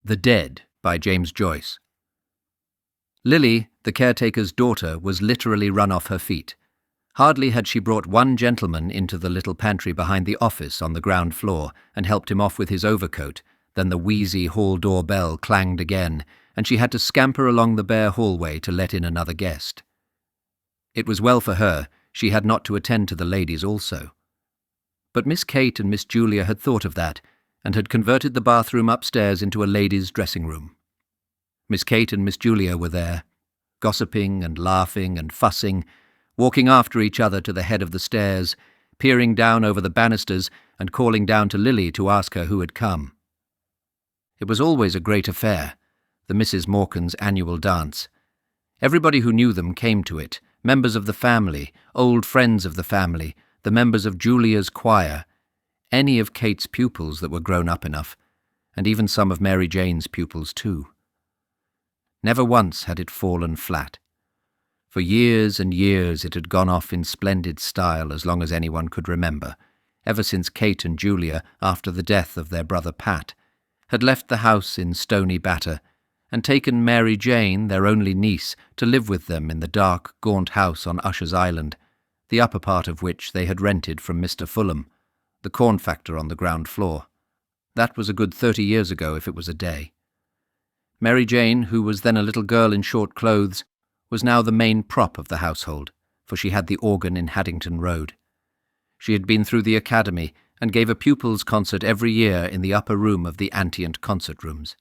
The Dead by James Joyce. Lily, the caretaker's daughter, was literally run off her feet. Hardly had she brought one gentleman into the little pantry behind the office on the ground floor and helped him off with his overcoat than the wheezy hall door bell clanged again, and she had to scamper along the bare hallway to let in another guest. It was well for her she had not to attend to the ladies also. But Miss Kate and Miss Julia had thought of that, and had converted the bathroom upstairs into a ladies' dressing room. Miss Kate and Miss Julia were there, gossiping and laughing and fussing, walking after each other to the head of the stairs, peering down over the banisters and calling down to Lily to ask her who had come. It was always a great affair, the Mrs. Morcans' annual dance. Everybody who knew them came to it, members of the family, old friends of the family, the members of Julia's choir, any of Kate's pupils that were grown up enough, and even some of Mary Jane's pupils too. Never once had it fallen flat. For years and years it had gone off in splendid style as long as anyone could remember, ever since Kate and Julia, after the death of their brother Pat, had left the house in Stony Batter and taken Mary Jane, their only niece, to live with them in the dark, gaunt house on Usher's Island, the upper part of which they had rented from Mr. Fulham, the corn factor on the ground floor. That was a good 30 years ago if it was a day. Mary Jane, who was then a little girl in short clothes, was now the main prop of the household, for she had the organ in Haddington Road. She had been through the academy and gave a pupils' concert every year in the upper room of the Antient concert rooms.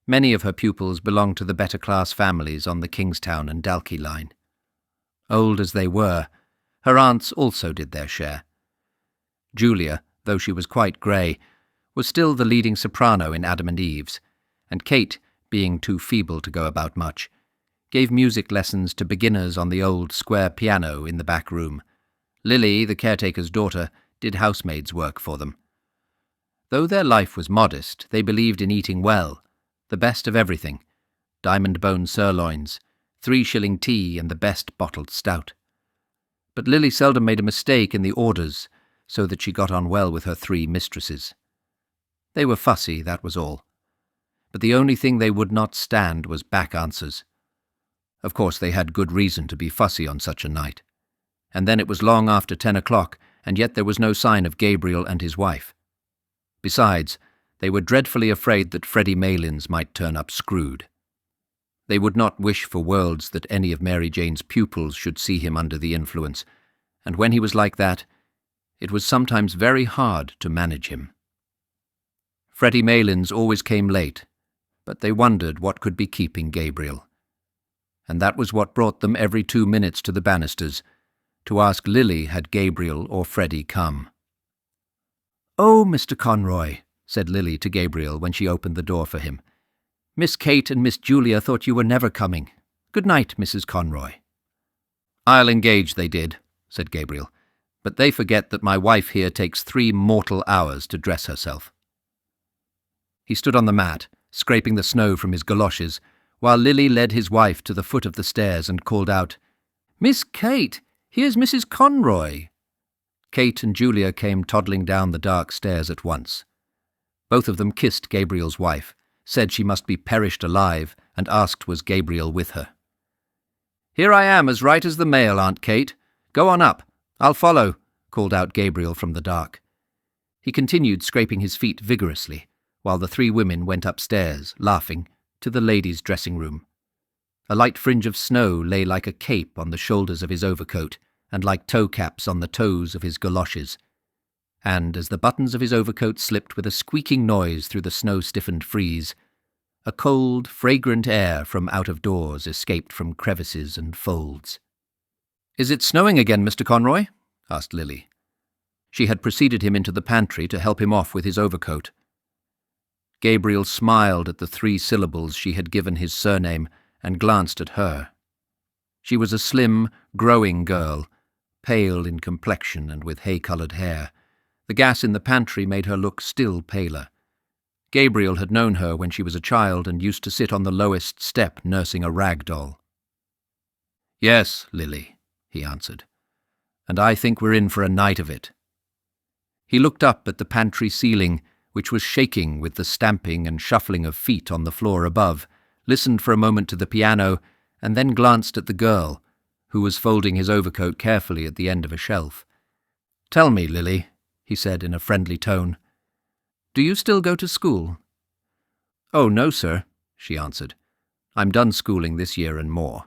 Many of her pupils belonged to the better class families on the Kingstown and Dalkey line. Old as they were, her aunts also did their share. Julia, though she was quite grey, was still the leading soprano in Adam and Eve's, and Kate, being too feeble to go about much, gave music lessons to beginners on the old square piano in the back room. Lily, the caretaker's daughter, did housemaid's work for them. Though their life was modest, they believed in eating well, the best of everything, diamond-bone sirloins, 3-shilling tea and the best bottled stout. But Lily seldom made a mistake in the orders, so that she got on well with her 3 mistresses. They were fussy, that was all. But the only thing they would not stand was back answers. Of course they had good reason to be fussy on such a night. And then it was long after 10 o'clock, and yet there was no sign of Gabriel and his wife. Besides, they were dreadfully afraid that Freddie Malins might turn up screwed. They would not wish for worlds that any of Mary Jane's pupils should see him under the influence, and when he was like that, it was sometimes very hard to manage him. Freddie Malins always came late, but they wondered what could be keeping Gabriel. And that was what brought them every 2 minutes to the banisters, to ask Lily had Gabriel or Freddie come. "Oh, Mr. Conroy," said Lily to Gabriel when she opened the door for him. "Miss Kate and Miss Julia thought you were never coming. Good night, Mrs. Conroy." "I'll engage they did," said Gabriel, "but they forget that my wife here takes 3 mortal hours to dress herself." He stood on the mat, scraping the snow from his galoshes, while Lily led his wife to the foot of the stairs and called out, "Miss Kate, here's Mrs. Conroy." Kate and Julia came toddling down the dark stairs at once. Both of them kissed Gabriel's wife, said she must be perished alive, and asked was Gabriel with her. "Here I am, as right as the mail, Aunt Kate. Go on up. I'll follow," called out Gabriel from the dark. He continued scraping his feet vigorously, while the 3 women went upstairs, laughing, to the ladies' dressing room. A light fringe of snow lay like a cape on the shoulders of his overcoat, and like toe-caps on the toes of his galoshes. And as the buttons of his overcoat slipped with a squeaking noise through the snow-stiffened frieze, a cold, fragrant air from out of doors escaped from crevices and folds. "Is it snowing again, Mr. Conroy?" asked Lily. She had preceded him into the pantry to help him off with his overcoat. Gabriel smiled at the 3 syllables she had given his surname and glanced at her. She was a slim, growing girl, pale in complexion and with hay-coloured hair. The gas in the pantry made her look still paler. Gabriel had known her when she was a child and used to sit on the lowest step nursing a rag doll. "Yes, Lily," he answered, "and I think we're in for a night of it." He looked up at the pantry ceiling, which was shaking with the stamping and shuffling of feet on the floor above, listened for a moment to the piano, and then glanced at the girl, who was folding his overcoat carefully at the end of a shelf. "Tell me, Lily," he said in a friendly tone, "do you still go to school?" "Oh, no, sir," she answered. "I'm done schooling this year and more."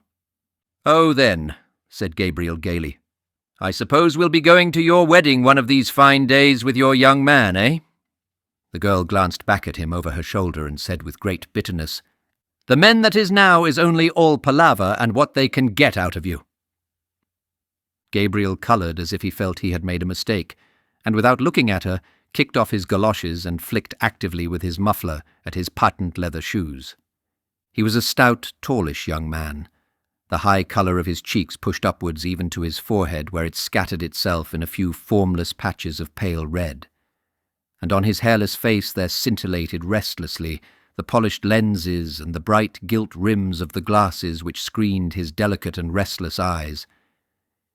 "Oh, then," said Gabriel gaily, "I suppose we'll be going to your wedding one of these fine days with your young man, eh?" The girl glanced back at him over her shoulder and said with great bitterness, "The men that is now is only all palaver and what they can get out of you." Gabriel coloured as if he felt he had made a mistake, and without looking at her, kicked off his galoshes and flicked actively with his muffler at his patent leather shoes. He was a stout, tallish young man. The high colour of his cheeks pushed upwards even to his forehead, where it scattered itself in a few formless patches of pale red. And on his hairless face there scintillated restlessly the polished lenses and the bright gilt rims of the glasses which screened his delicate and restless eyes.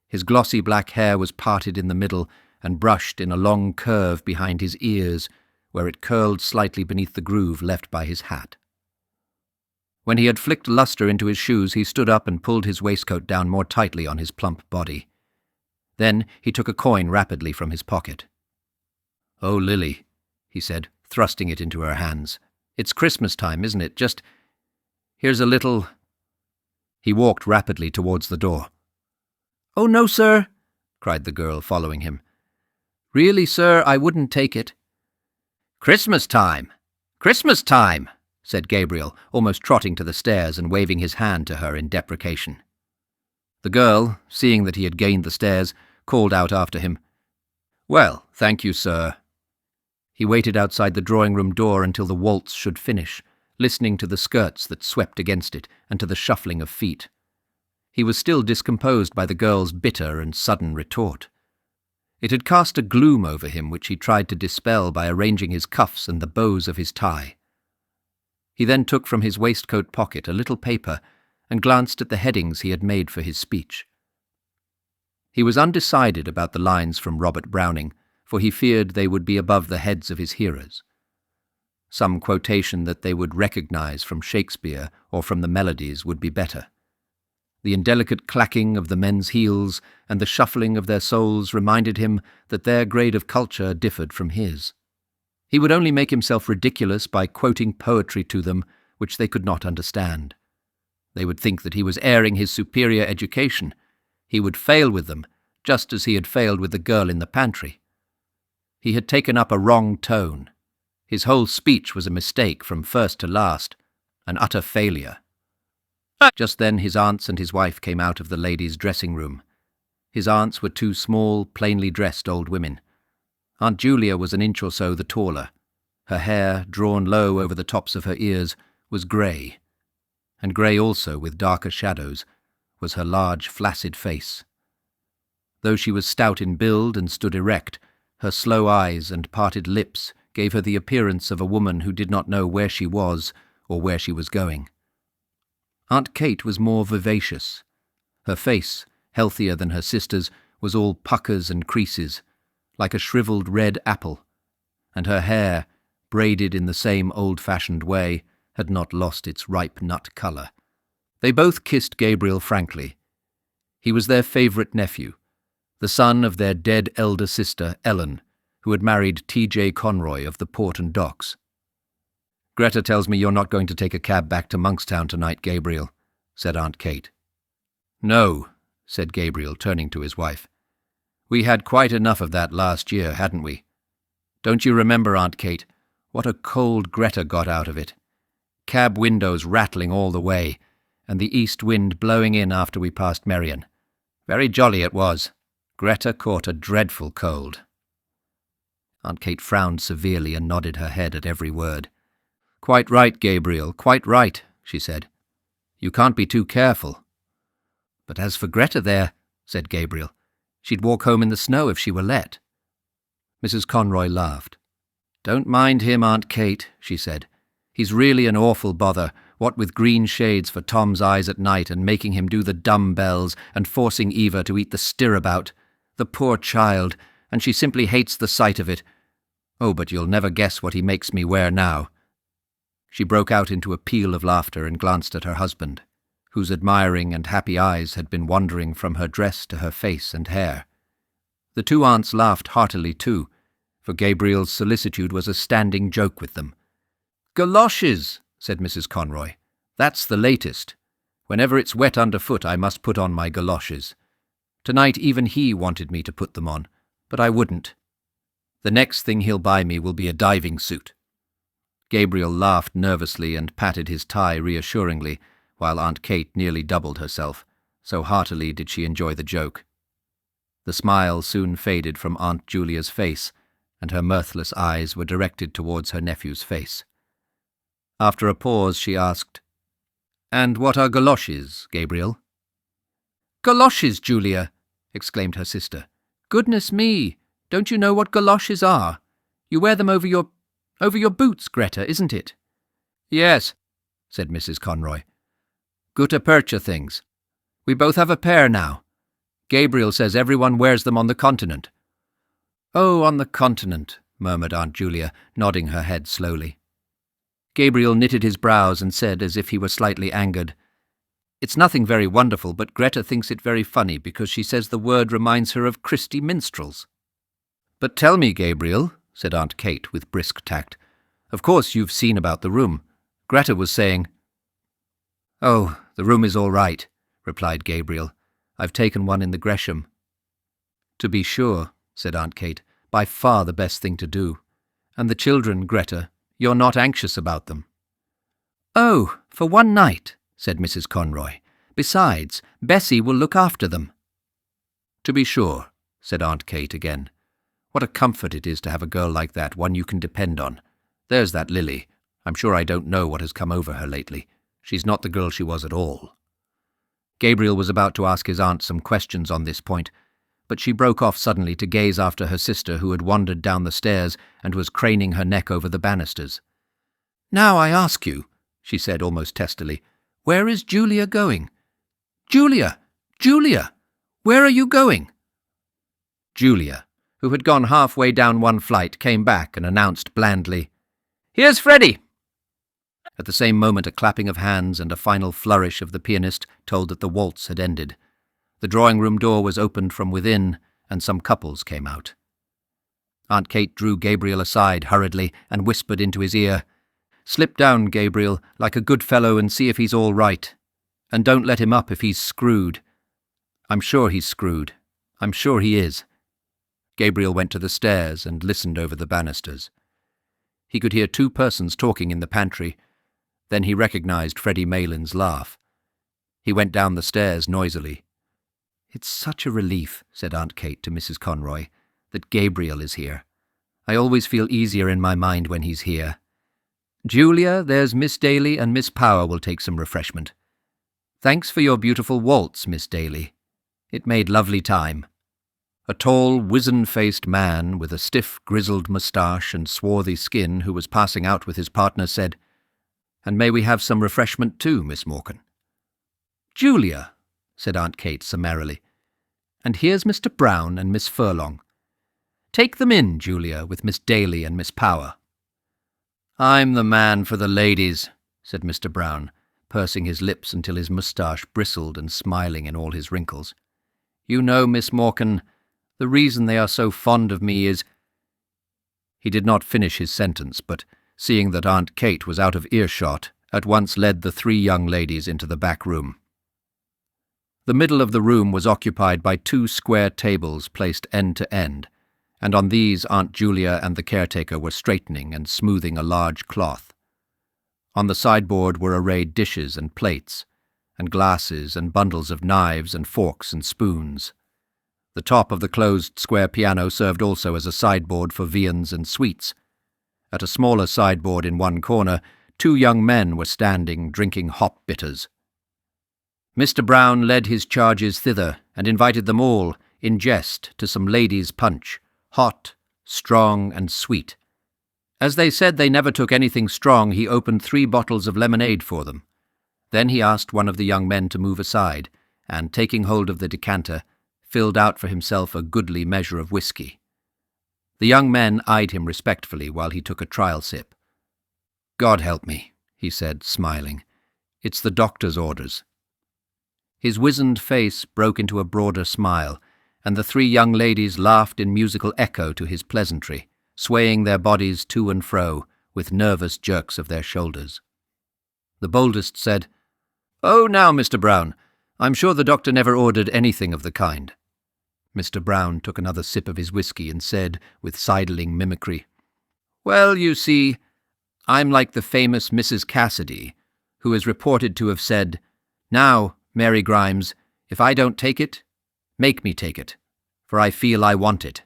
His glossy black hair was parted in the middle and brushed in a long curve behind his ears, where it curled slightly beneath the groove left by his hat. When he had flicked lustre into his shoes, he stood up and pulled his waistcoat down more tightly on his plump body. Then he took a coin rapidly from his pocket. "Oh, Lily," he said, thrusting it into her hands. "It's Christmas time, isn't it? Here's a little—" He walked rapidly towards the door. "Oh, no, sir," cried the girl, following him. "Really, sir, I wouldn't take it." "Christmas time! Christmas time!" said Gabriel, almost trotting to the stairs and waving his hand to her in deprecation. The girl, seeing that he had gained the stairs, called out after him, "Well, thank you, sir." He waited outside the drawing-room door until the waltz should finish, listening to the skirts that swept against it and to the shuffling of feet. He was still discomposed by the girl's bitter and sudden retort. It had cast a gloom over him which he tried to dispel by arranging his cuffs and the bows of his tie. He then took from his waistcoat pocket a little paper and glanced at the headings he had made for his speech. He was undecided about the lines from Robert Browning, for he feared they would be above the heads of his hearers. Some quotation that they would recognize from Shakespeare or from the melodies would be better. The indelicate clacking of the men's heels and the shuffling of their soles reminded him that their grade of culture differed from his. He would only make himself ridiculous by quoting poetry to them which they could not understand. They would think that he was airing his superior education. He would fail with them, just as he had failed with the girl in the pantry. He had taken up a wrong tone. His whole speech was a mistake from first to last, an utter failure. Just then his aunts and his wife came out of the ladies' dressing-room. His aunts were two small, plainly dressed old women. Aunt Julia was an inch or so the taller. Her hair, drawn low over the tops of her ears, was grey, and grey also, with darker shadows, was her large, flaccid face. Though she was stout in build and stood erect, her slow eyes and parted lips gave her the appearance of a woman who did not know where she was or where she was going. Aunt Kate was more vivacious. Her face, healthier than her sister's, was all puckers and creases, like a shriveled red apple, and her hair, braided in the same old-fashioned way, had not lost its ripe nut colour. They both kissed Gabriel frankly. He was their favourite nephew, the son of their dead elder sister, Ellen, who had married T.J. Conroy of the Port and Docks. "Greta tells me you're not going to take a cab back to Monkstown tonight, Gabriel," said Aunt Kate. "No," said Gabriel, turning to his wife. "We had quite enough of that last year, hadn't we? Don't you remember, Aunt Kate, what a cold Greta got out of it? Cab windows rattling all the way, and the east wind blowing in after we passed Merion. Very jolly it was. Greta caught a dreadful cold." Aunt Kate frowned severely and nodded her head at every word. "Quite right, Gabriel, quite right," she said. "You can't be too careful." "But as for Greta there," said Gabriel, "she'd walk home in the snow if she were let." Mrs. Conroy laughed. "Don't mind him, Aunt Kate," she said. "He's really an awful bother, what with green shades for Tom's eyes at night and making him do the dumb-bells and forcing Eva to eat the stirabout. The poor child, and she simply hates the sight of it. Oh, but you'll never guess what he makes me wear now." She broke out into a peal of laughter and glanced at her husband, whose admiring and happy eyes had been wandering from her dress to her face and hair. The two aunts laughed heartily too, for Gabriel's solicitude was a standing joke with them. "Galoshes," said Mrs. Conroy. "That's the latest. Whenever it's wet underfoot, I must put on my galoshes. Tonight even he wanted me to put them on, but I wouldn't. The next thing he'll buy me will be a diving suit." Gabriel laughed nervously and patted his tie reassuringly, while Aunt Kate nearly doubled herself, so heartily did she enjoy the joke. The smile soon faded from Aunt Julia's face, and her mirthless eyes were directed towards her nephew's face. After a pause she asked, "And what are galoshes, Gabriel?" "Galoshes, Julia!" exclaimed her sister. "Goodness me! Don't you know what galoshes are? You wear them over your boots, Greta, isn't it?" "Yes," said Mrs. Conroy. "Gutta percha things. We both have a pair now. Gabriel says everyone wears them on the continent." "Oh, on the continent," murmured Aunt Julia, nodding her head slowly. Gabriel knitted his brows and said, as if he were slightly angered, "It's nothing very wonderful, but Greta thinks it very funny because she says the word reminds her of Christy minstrels." "But tell me, Gabriel," said Aunt Kate with brisk tact, "of course you've seen about the room. Greta was saying—" "Oh, the room is all right," replied Gabriel. "I've taken one in the Gresham." "To be sure," said Aunt Kate, "by far the best thing to do. And the children, Greta, you're not anxious about them." "Oh, for one night," said Mrs. Conroy. "Besides, Bessie will look after them." "To be sure," said Aunt Kate again. "What a comfort it is to have a girl like that, one you can depend on. There's that Lily. I'm sure I don't know what has come over her lately. She's not the girl she was at all." Gabriel was about to ask his aunt some questions on this point, but she broke off suddenly to gaze after her sister, who had wandered down the stairs and was craning her neck over the banisters. "Now I ask you," she said almost testily, "where is Julia going? Julia! Julia! Where are you going?" Julia, who had gone halfway down one flight, came back and announced blandly, "Here's Freddie!" At the same moment a clapping of hands and a final flourish of the pianist told that the waltz had ended. The drawing-room door was opened from within, and some couples came out. Aunt Kate drew Gabriel aside hurriedly and whispered into his ear, "Slip down, Gabriel, like a good fellow, and see if he's all right. And don't let him up if he's screwed. I'm sure he's screwed. I'm sure he is." Gabriel went to the stairs and listened over the banisters. He could hear two persons talking in the pantry. Then he recognized Freddie Malin's laugh. He went down the stairs noisily. "It's such a relief," said Aunt Kate to Mrs. Conroy, "that Gabriel is here. I always feel easier in my mind when he's here. Julia, there's Miss Daly and Miss Power will take some refreshment. Thanks for your beautiful waltz, Miss Daly. It made lovely time." A tall, wizen-faced man with a stiff, grizzled moustache and swarthy skin who was passing out with his partner said, "And may we have some refreshment too, Miss Morkan?" "Julia," said Aunt Kate summarily. "And here's Mr. Brown and Miss Furlong. Take them in, Julia, with Miss Daly and Miss Power." "I'm the man for the ladies," said Mr. Brown, pursing his lips until his moustache bristled and smiling in all his wrinkles. "You know, Miss Morkan, the reason they are so fond of me is—" He did not finish his sentence, but, seeing that Aunt Kate was out of earshot, at once led the three young ladies into the back room. The middle of the room was occupied by two square tables placed end to end, and on these Aunt Julia and the caretaker were straightening and smoothing a large cloth. On the sideboard were arrayed dishes and plates, and glasses and bundles of knives and forks and spoons. The top of the closed square piano served also as a sideboard for viands and sweets. At a smaller sideboard in one corner, two young men were standing drinking hop bitters. Mr. Brown led his charges thither and invited them all, in jest, to some ladies' punch, hot, strong, and sweet. As they said they never took anything strong, he opened 3 bottles of lemonade for them. Then he asked one of the young men to move aside, and, taking hold of the decanter, filled out for himself a goodly measure of whisky. The The young men eyed him respectfully while he took a trial sip. "God help me," he said, smiling. "It's the doctor's orders." His wizened face broke into a broader smile, and the three young ladies laughed in musical echo to his pleasantry, swaying their bodies to and fro with nervous jerks of their shoulders. The boldest said, "Oh, now, Mr. Brown, I'm sure the doctor never ordered anything of the kind." Mr. Brown took another sip of his whisky and said, with sidling mimicry, "Well, you see, I'm like the famous Mrs. Cassidy, who is reported to have said, 'Now, Mary Grimes, if I don't take it, make me take it, for I feel I want it.'"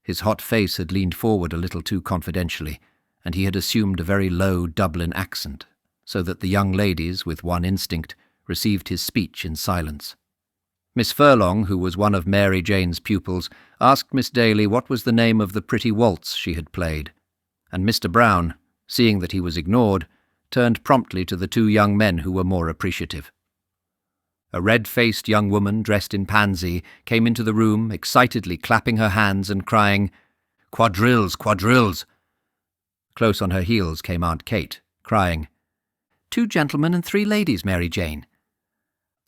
His hot face had leaned forward a little too confidentially, and he had assumed a very low Dublin accent, so that the young ladies, with one instinct, received his speech in silence. Miss Furlong, who was one of Mary Jane's pupils, asked Miss Daly what was the name of the pretty waltz she had played, and Mr. Brown, seeing that he was ignored, turned promptly to the two young men who were more appreciative. A red-faced young woman dressed in pansy came into the room, excitedly clapping her hands and crying, "Quadrilles, quadrilles!" Close on her heels came Aunt Kate, crying, "2 gentlemen and 3 ladies, Mary Jane."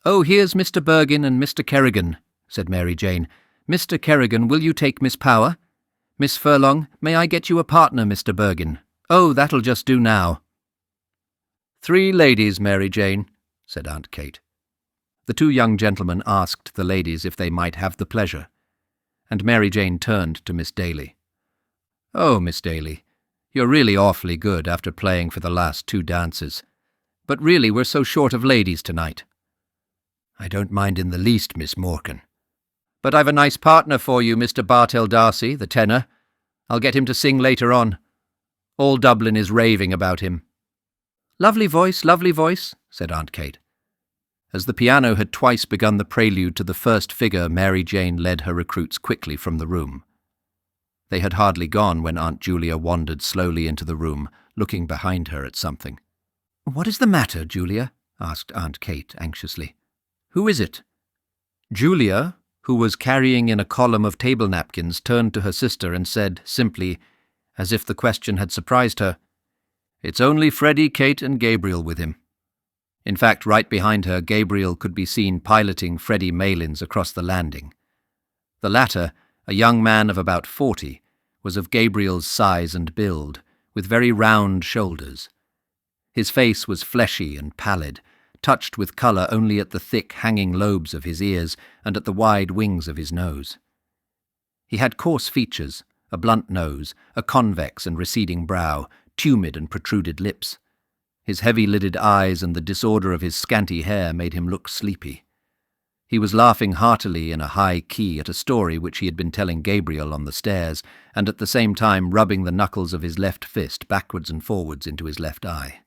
"Oh, here's Mr. Bergin and Mr. Kerrigan," said Mary Jane. "Mr. Kerrigan, will you take Miss Power? Miss Furlong, may I get you a partner, Mr. Bergin? Oh, that'll just do now." "3 ladies, Mary Jane," said Aunt Kate. The 2 young gentlemen asked the ladies if they might have the pleasure, and Mary Jane turned to Miss Daly. "Oh, Miss Daly, you're really awfully good after playing for the last 2 dances. But really we're so short of ladies tonight." "I don't mind in the least, Miss Morkan." "But I've a nice partner for you, Mr. Bartell Darcy, the tenor. I'll get him to sing later on. All Dublin is raving about him." lovely voice," said Aunt Kate. As the piano had twice begun the prelude to the first figure, Mary Jane led her recruits quickly from the room. They had hardly gone when Aunt Julia wandered slowly into the room, looking behind her at something. "What is the matter, Julia?" asked Aunt Kate anxiously. "Who is it?" Julia, who was carrying in a column of table napkins, turned to her sister and said, simply, as if the question had surprised her, "It's only Freddie, Kate, and Gabriel with him." In fact, right behind her, Gabriel could be seen piloting Freddie Malins across the landing. The latter, a young man of about 40, was of Gabriel's size and build, with very round shoulders. His face was fleshy and pallid, touched with colour only at the thick hanging lobes of his ears and at the wide wings of his nose. He had coarse features, a blunt nose, a convex and receding brow, tumid and protruded lips. His heavy-lidded eyes and the disorder of his scanty hair made him look sleepy. He was laughing heartily in a high key at a story which he had been telling Gabriel on the stairs, and at the same time rubbing the knuckles of his left fist backwards and forwards into his left eye.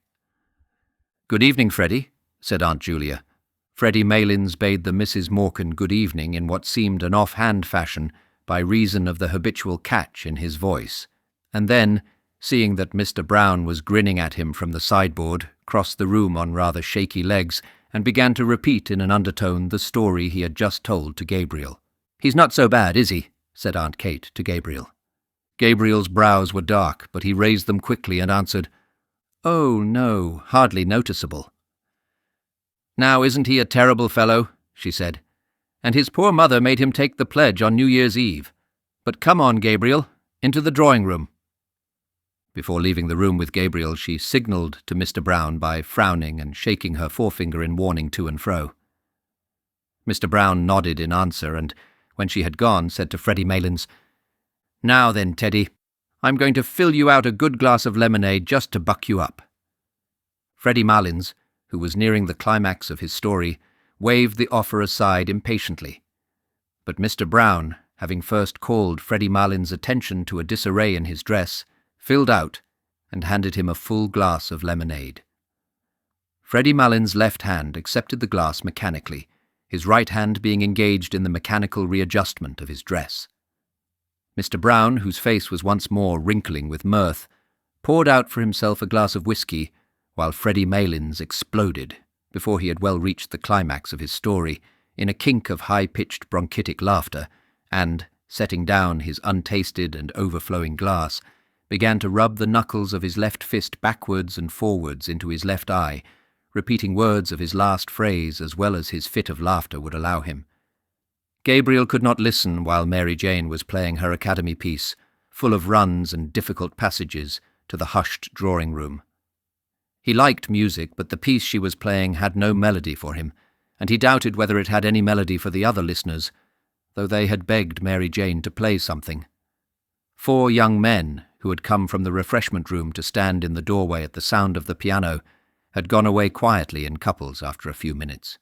"Good evening, Freddie," said Aunt Julia. Freddie Malins bade the Misses Morkan good evening in what seemed an off-hand fashion by reason of the habitual catch in his voice, and then, seeing that Mr. Brown was grinning at him from the sideboard, crossed the room on rather shaky legs and began to repeat in an undertone the story he had just told to Gabriel. "He's not so bad, is he?" said Aunt Kate to Gabriel. Gabriel's brows were dark, but he raised them quickly and answered, "Oh, no, hardly noticeable." "Now, isn't he a terrible fellow?" she said. "And his poor mother made him take the pledge on New Year's Eve. But come on, Gabriel, into the drawing-room." Before leaving the room with Gabriel, she signalled to Mr. Brown by frowning and shaking her forefinger in warning to and fro. Mr. Brown nodded in answer, and, when she had gone, said to Freddie Malins, "Now then, Teddy, I'm going to fill you out a good glass of lemonade just to buck you up." Freddie Malins, who was nearing the climax of his story, waved the offer aside impatiently. But Mr. Brown, having first called Freddie Malins' attention to a disarray in his dress, filled out and handed him a full glass of lemonade. Freddie Malins' left hand accepted the glass mechanically, his right hand being engaged in the mechanical readjustment of his dress. Mr. Brown, whose face was once more wrinkling with mirth, poured out for himself a glass of whisky, while Freddie Malins exploded, before he had well reached the climax of his story, in a kink of high-pitched bronchitic laughter, and, setting down his untasted and overflowing glass, began to rub the knuckles of his left fist backwards and forwards into his left eye, repeating words of his last phrase as well as his fit of laughter would allow him. Gabriel could not listen while Mary Jane was playing her academy piece, full of runs and difficult passages, to the hushed drawing-room. He liked music, but the piece she was playing had no melody for him, and he doubted whether it had any melody for the other listeners, though they had begged Mary Jane to play something. 4 young men, who had come from the refreshment room to stand in the doorway at the sound of the piano, had gone away quietly in couples after a few minutes.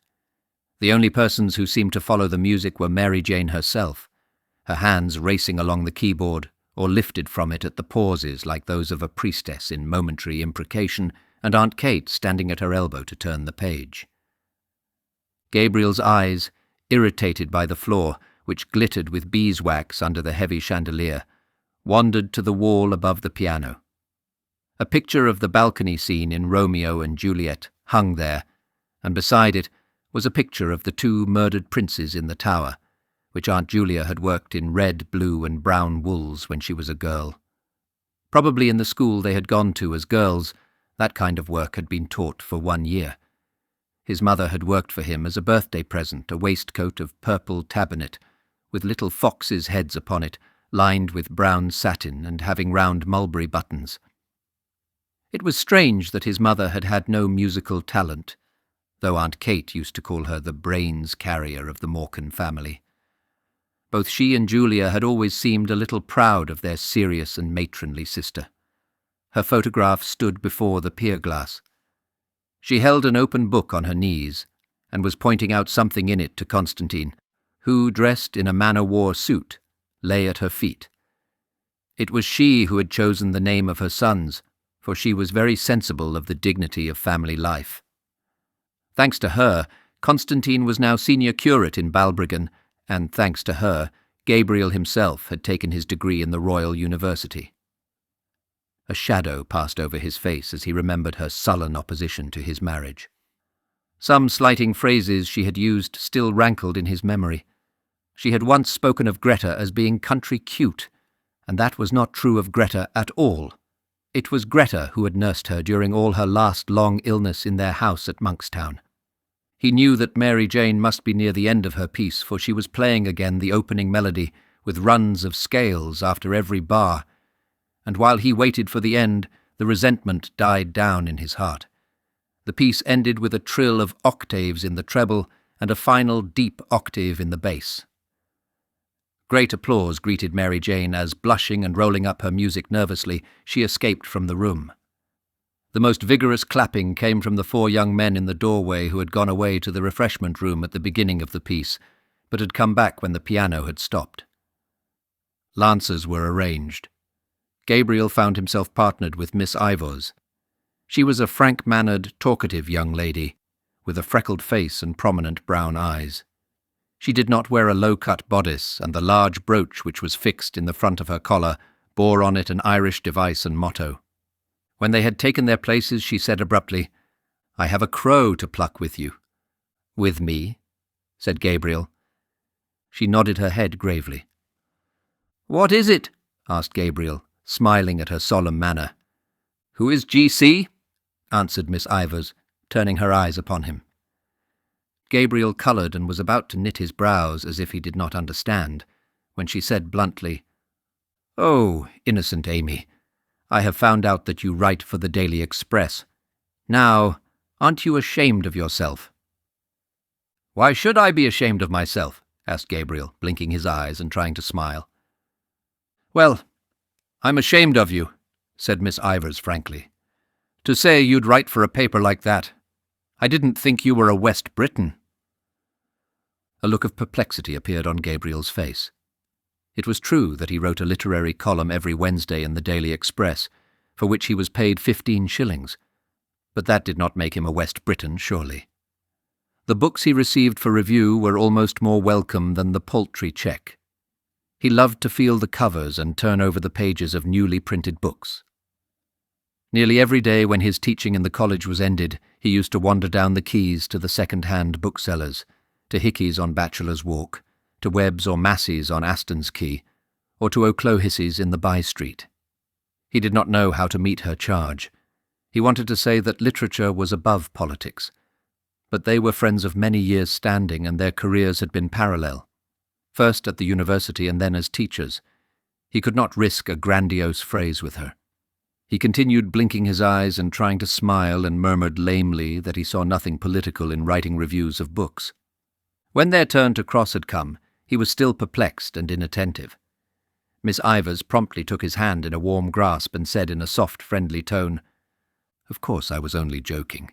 The only persons who seemed to follow the music were Mary Jane herself, her hands racing along the keyboard or lifted from it at the pauses like those of a priestess in momentary imprecation, and Aunt Kate standing at her elbow to turn the page. Gabriel's eyes, irritated by the floor, which glittered with beeswax under the heavy chandelier, wandered to the wall above the piano. A picture of the balcony scene in Romeo and Juliet hung there, and beside it was a picture of the 2 murdered princes in the tower, which Aunt Julia had worked in red, blue, and brown wools when she was a girl. Probably in the school they had gone to as girls, that kind of work had been taught for 1 year. His mother had worked for him as a birthday present a waistcoat of purple tabinet, with little foxes' heads upon it, lined with brown satin and having round mulberry buttons. It was strange that his mother had had no musical talent, though Aunt Kate used to call her the brains carrier of the Morcan family. Both she and Julia had always seemed a little proud of their serious and matronly sister. Her photograph stood before the pier glass. She held an open book on her knees, and was pointing out something in it to Constantine, who, dressed in a man-o'-war suit, lay at her feet. It was she who had chosen the name of her sons, for she was very sensible of the dignity of family life. Thanks to her, Constantine was now senior curate in Balbriggan, and thanks to her, Gabriel himself had taken his degree in the Royal University. A shadow passed over his face as he remembered her sullen opposition to his marriage. Some slighting phrases she had used still rankled in his memory. She had once spoken of Greta as being country cute, and that was not true of Greta at all. It was Greta who had nursed her during all her last long illness in their house at Monkstown. He knew that Mary Jane must be near the end of her piece, for she was playing again the opening melody, with runs of scales after every bar, and while he waited for the end, the resentment died down in his heart. The piece ended with a trill of octaves in the treble and a final deep octave in the bass. Great applause greeted Mary Jane as, blushing and rolling up her music nervously, she escaped from the room. The most vigorous clapping came from the 4 young men in the doorway who had gone away to the refreshment room at the beginning of the piece, but had come back when the piano had stopped. Lancers were arranged. Gabriel found himself partnered with Miss Ivors. She was a frank-mannered, talkative young lady, with a freckled face and prominent brown eyes. She did not wear a low-cut bodice, and the large brooch which was fixed in the front of her collar bore on it an Irish device and motto. When they had taken their places, she said abruptly, "I have a crow to pluck with you." "With me?" said Gabriel. She nodded her head gravely. "What is it?" asked Gabriel, smiling at her solemn manner. "Who is G.C.?" answered Miss Ivors, turning her eyes upon him. Gabriel coloured and was about to knit his brows as if he did not understand, when she said bluntly, "Oh, innocent Amy, I have found out that you write for the Daily Express. Now, aren't you ashamed of yourself?" "Why should I be ashamed of myself?" asked Gabriel, blinking his eyes and trying to smile. "Well, I'm ashamed of you," said Miss Ivors frankly. "To say you'd write for a paper like that. I didn't think you were a West Briton." A look of perplexity appeared on Gabriel's face. It was true that he wrote a literary column every Wednesday in the Daily Express, for which he was paid 15 shillings, but that did not make him a West Briton, surely. The books he received for review were almost more welcome than the paltry cheque. He loved to feel the covers and turn over the pages of newly printed books. Nearly every day when his teaching in the college was ended, he used to wander down the quays to the second-hand booksellers, to Hickey's on Bachelor's Walk, to Webb's or Massey's on Aston's Quay, or to O'Clohissey's in the by-street. He did not know how to meet her charge. He wanted to say that literature was above politics, but they were friends of many years' standing and their careers had been parallel, first at the university and then as teachers. He could not risk a grandiose phrase with her. He continued blinking his eyes and trying to smile and murmured lamely that he saw nothing political in writing reviews of books. When their turn to cross had come, he was still perplexed and inattentive. Miss Ivors promptly took his hand in a warm grasp and said in a soft, friendly tone, "Of course I was only joking.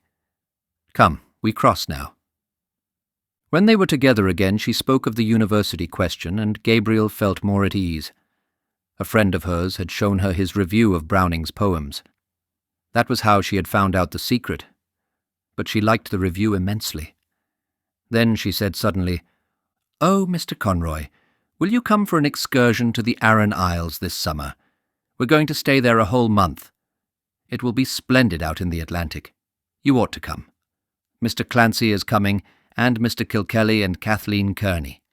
Come, we cross now." When they were together again, she spoke of the university question, and Gabriel felt more at ease. A friend of hers had shown her his review of Browning's poems. That was how she had found out the secret, but she liked the review immensely. Then she said suddenly, "Oh, Mr. Conroy, will you come for an excursion to the Aran Isles this summer? We're going to stay there a whole month. It will be splendid out in the Atlantic. You ought to come. Mr. Clancy is coming, and Mr. Kilkelly and Kathleen Kearney.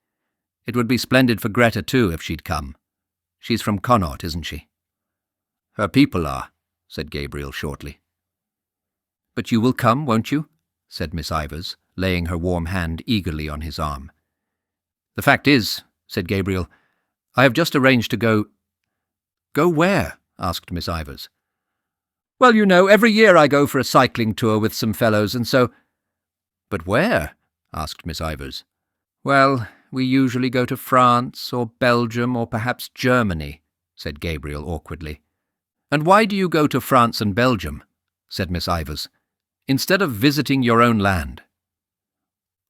It would be splendid for Greta, too, if she'd come. She's from Connaught, isn't she?" "Her people are," said Gabriel shortly. "But you will come, won't you?" said Miss Ivors, laying her warm hand eagerly on his arm. "The fact is," said Gabriel, "I have just arranged to go—" "Go where?" asked Miss Ivors. "Well, you know, every year I go for a cycling tour with some fellows, and so—" "But where?" asked Miss Ivors. "Well, we usually go to France or Belgium or perhaps Germany," said Gabriel awkwardly. "And why do you go to France and Belgium?" said Miss Ivors, "instead of visiting your own land?"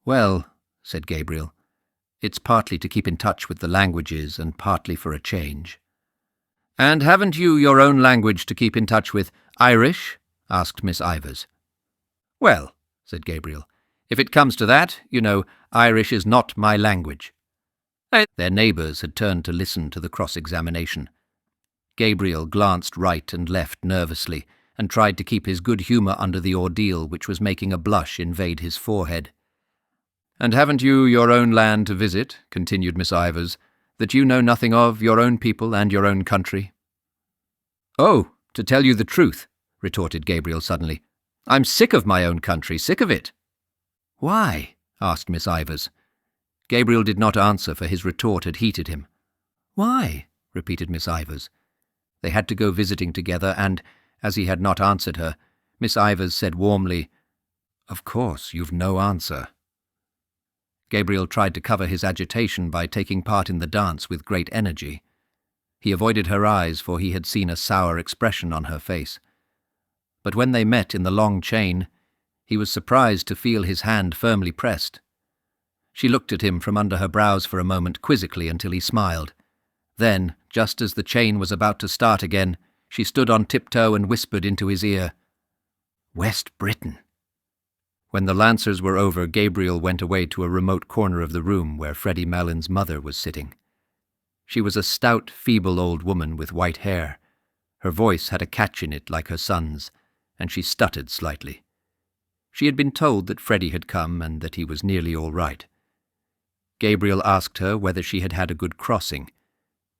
"Well," said Gabriel, "it's partly to keep in touch with the languages and partly for a change." "And haven't you your own language to keep in touch with, Irish?" asked Miss Ivors. "Well," said Gabriel, "if it comes to that, you know, Irish is not my language." Their neighbours had turned to listen to the cross-examination. Gabriel glanced right and left nervously and tried to keep his good humour under the ordeal which was making a blush invade his forehead. "And haven't you your own land to visit," continued Miss Ivors, "that you know nothing of, your own people and your own country?" "Oh, to tell you the truth," retorted Gabriel suddenly, "I'm sick of my own country, sick of it." "Why?" asked Miss Ivors. Gabriel did not answer, for his retort had heated him. "Why?" repeated Miss Ivors. They had to go visiting together, and, as he had not answered her, Miss Ivors said warmly, "Of course, you've no answer." Gabriel tried to cover his agitation by taking part in the dance with great energy. He avoided her eyes, for he had seen a sour expression on her face. But when they met in the long chain, he was surprised to feel his hand firmly pressed. She looked at him from under her brows for a moment quizzically until he smiled. Then, just as the chain was about to start again, she stood on tiptoe and whispered into his ear, "West Britain." When the Lancers were over, Gabriel went away to a remote corner of the room where Freddie Mellon's mother was sitting. She was a stout, feeble old woman with white hair. Her voice had a catch in it like her son's, and she stuttered slightly. She had been told that Freddie had come and that he was nearly all right. Gabriel asked her whether she had had a good crossing.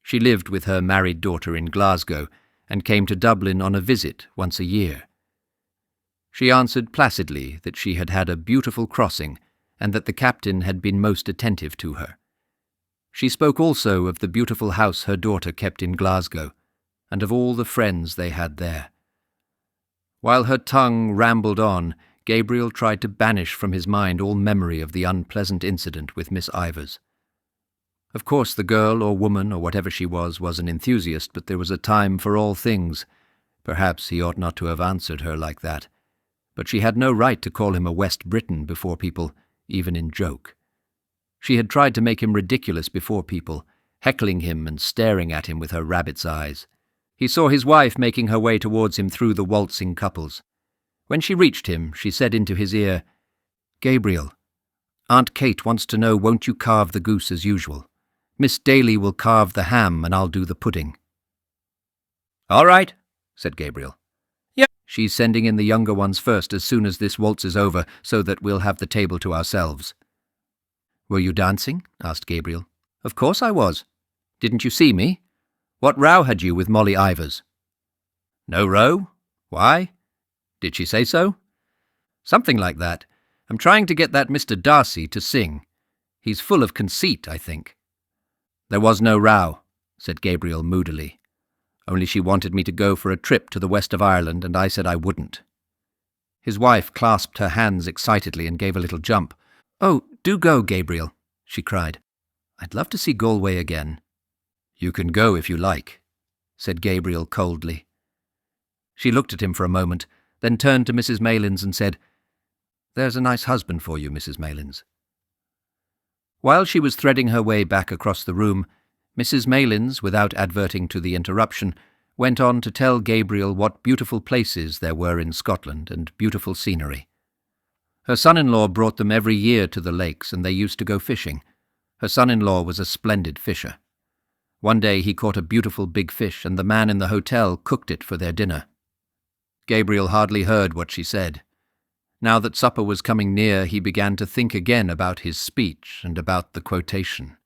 She lived with her married daughter in Glasgow and came to Dublin on a visit once a year. She answered placidly that she had had a beautiful crossing and that the captain had been most attentive to her. She spoke also of the beautiful house her daughter kept in Glasgow and of all the friends they had there. While her tongue rambled on, Gabriel tried to banish from his mind all memory of the unpleasant incident with Miss Ivors. Of course the girl or woman or whatever she was an enthusiast, but there was a time for all things. Perhaps he ought not to have answered her like that. But she had no right to call him a West Briton before people, even in joke. She had tried to make him ridiculous before people, heckling him and staring at him with her rabbit's eyes. He saw his wife making her way towards him through the waltzing couples. When she reached him, she said into his ear, "Gabriel, Aunt Kate wants to know, won't you carve the goose as usual? Miss Daly will carve the ham and I'll do the pudding." "All right," said Gabriel. "Yeah, she's sending in the younger ones first as soon as this waltz is over, so that we'll have the table to ourselves." "Were you dancing?" asked Gabriel. Of course I was. Didn't you see me? What row had you with Molly Ivors? No row? Why? Did she say so? Something like that. I'm trying to get that Mr. Darcy to sing. He's full of conceit, I think. There was no row, said Gabriel moodily. Only she wanted me to go for a trip to the west of Ireland, and I said I wouldn't. His wife clasped her hands excitedly and gave a little jump. Oh, do go, Gabriel, she cried. I'd love to see Galway again. You can go if you like, said Gabriel coldly. She looked at him for a moment, then turned to Mrs. Maylands and said, There's a nice husband for you, Mrs. Maylands. While she was threading her way back across the room, Mrs. Maylands, without adverting to the interruption, went on to tell Gabriel what beautiful places there were in Scotland and beautiful scenery. Her son-in-law brought them every year to the lakes, and they used to go fishing. Her son-in-law was a splendid fisher. One day he caught a beautiful big fish, and the man in the hotel cooked it for their dinner. Gabriel hardly heard what she said. Now that supper was coming near, he began to think again about his speech and about the quotation.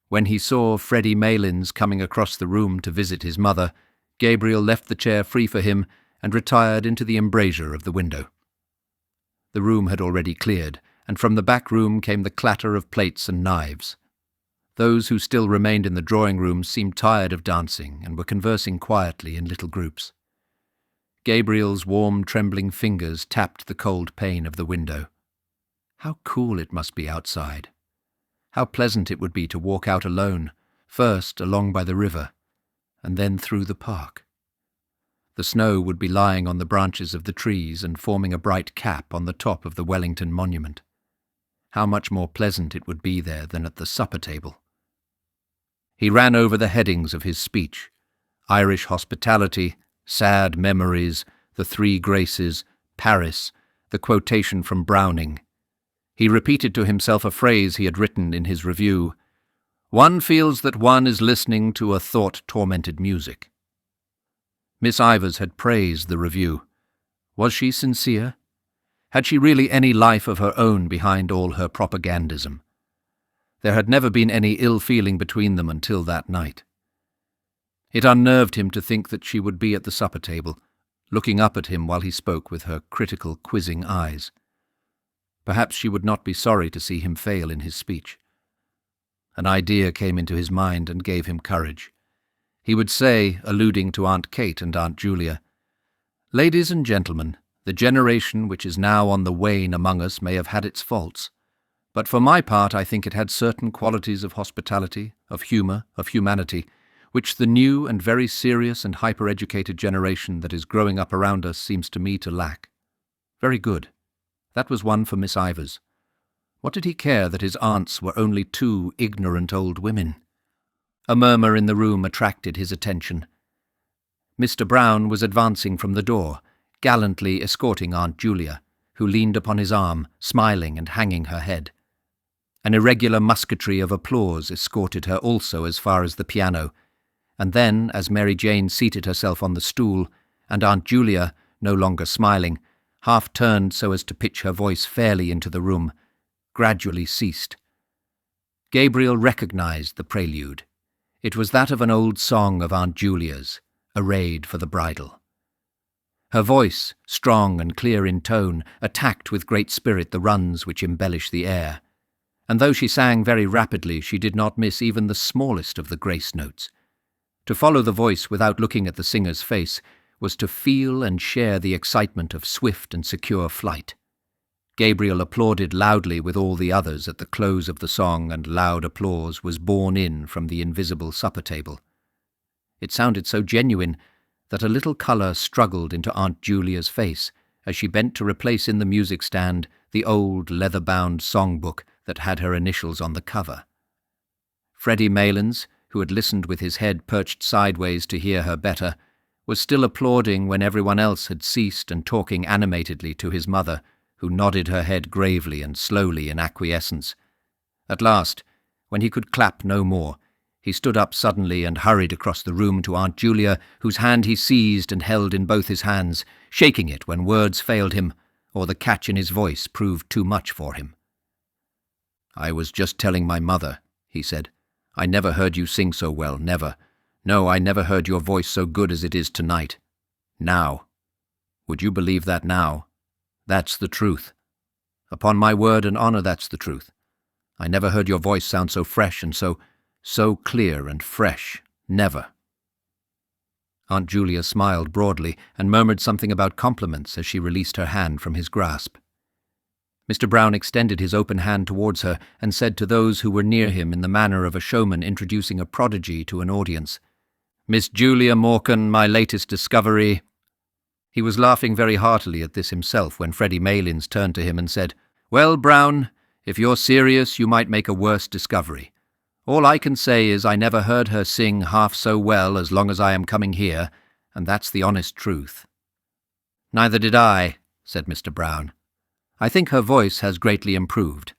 When he saw Freddie Maylands coming across the room to visit his mother, Gabriel left the chair free for him and retired into the embrasure of the window. The room had already cleared, and from the back room came the clatter of plates and knives. Those who still remained in the drawing-room seemed tired of dancing and were conversing quietly in little groups. Gabriel's warm, trembling fingers tapped the cold pane of the window. How cool it must be outside. How pleasant it would be to walk out alone, first along by the river, and then through the park. The snow would be lying on the branches of the trees and forming a bright cap on the top of the Wellington Monument. How much more pleasant it would be there than at the supper table. He ran over the headings of his speech: Irish hospitality, sad memories, the three graces, Paris, the quotation from Browning. He repeated to himself a phrase he had written in his review: One feels that one is listening to a thought-tormented music. Miss Ivors had praised the review. Was she sincere? Had she really any life of her own behind all her propagandism? There had never been any ill feeling between them until that night. It unnerved him to think that she would be at the supper table, looking up at him while he spoke with her critical, quizzing eyes. Perhaps she would not be sorry to see him fail in his speech. An idea came into his mind and gave him courage. He would say, alluding to Aunt Kate and Aunt Julia, Ladies and gentlemen, the generation which is now on the wane among us may have had its faults, but for my part I think it had certain qualities of hospitality, of humour, of humanity, which the new and very serious and hyper-educated generation that is growing up around us seems to me to lack. Very good. That was one for Miss Ivors. What did he care that his aunts were only two ignorant old women? A murmur in the room attracted his attention. Mr. Brown was advancing from the door, gallantly escorting Aunt Julia, who leaned upon his arm, smiling and hanging her head. An irregular musketry of applause escorted her also as far as the piano, and then, as Mary Jane seated herself on the stool, and Aunt Julia, no longer smiling, half turned so as to pitch her voice fairly into the room, gradually ceased. Gabriel recognized the prelude. It was that of an old song of Aunt Julia's, arrayed for the bridal. Her voice, strong and clear in tone, attacked with great spirit the runs which embellish the air, and though she sang very rapidly, she did not miss even the smallest of the grace notes. To follow the voice without looking at the singer's face was to feel and share the excitement of swift and secure flight. Gabriel applauded loudly with all the others at the close of the song, and loud applause was borne in from the invisible supper table. It sounded so genuine that a little colour struggled into Aunt Julia's face as she bent to replace in the music stand the old leather-bound songbook that had her initials on the cover. Freddie Maylands, who had listened with his head perched sideways to hear her better, was still applauding when everyone else had ceased and talking animatedly to his mother, who nodded her head gravely and slowly in acquiescence. At last, when he could clap no more, he stood up suddenly and hurried across the room to Aunt Julia, whose hand he seized and held in both his hands, shaking it when words failed him, or the catch in his voice proved too much for him. "I was just telling my mother," he said, I never heard you sing so well, never. No, I never heard your voice so good as it is tonight. Now. Would you believe that now? That's the truth. Upon my word and honour, that's the truth. I never heard your voice sound so fresh and so clear and fresh. Never." Aunt Julia smiled broadly and murmured something about compliments as she released her hand from his grasp. Mr. Brown extended his open hand towards her and said to those who were near him in the manner of a showman introducing a prodigy to an audience, "Miss Julia Morkan, my latest discovery." He was laughing very heartily at this himself when Freddie Malins turned to him and said, "Well, Brown, if you're serious, you might make a worse discovery. All I can say is I never heard her sing half so well as long as I am coming here, and that's the honest truth." "Neither did I," said Mr. Brown. "I think her voice has greatly improved."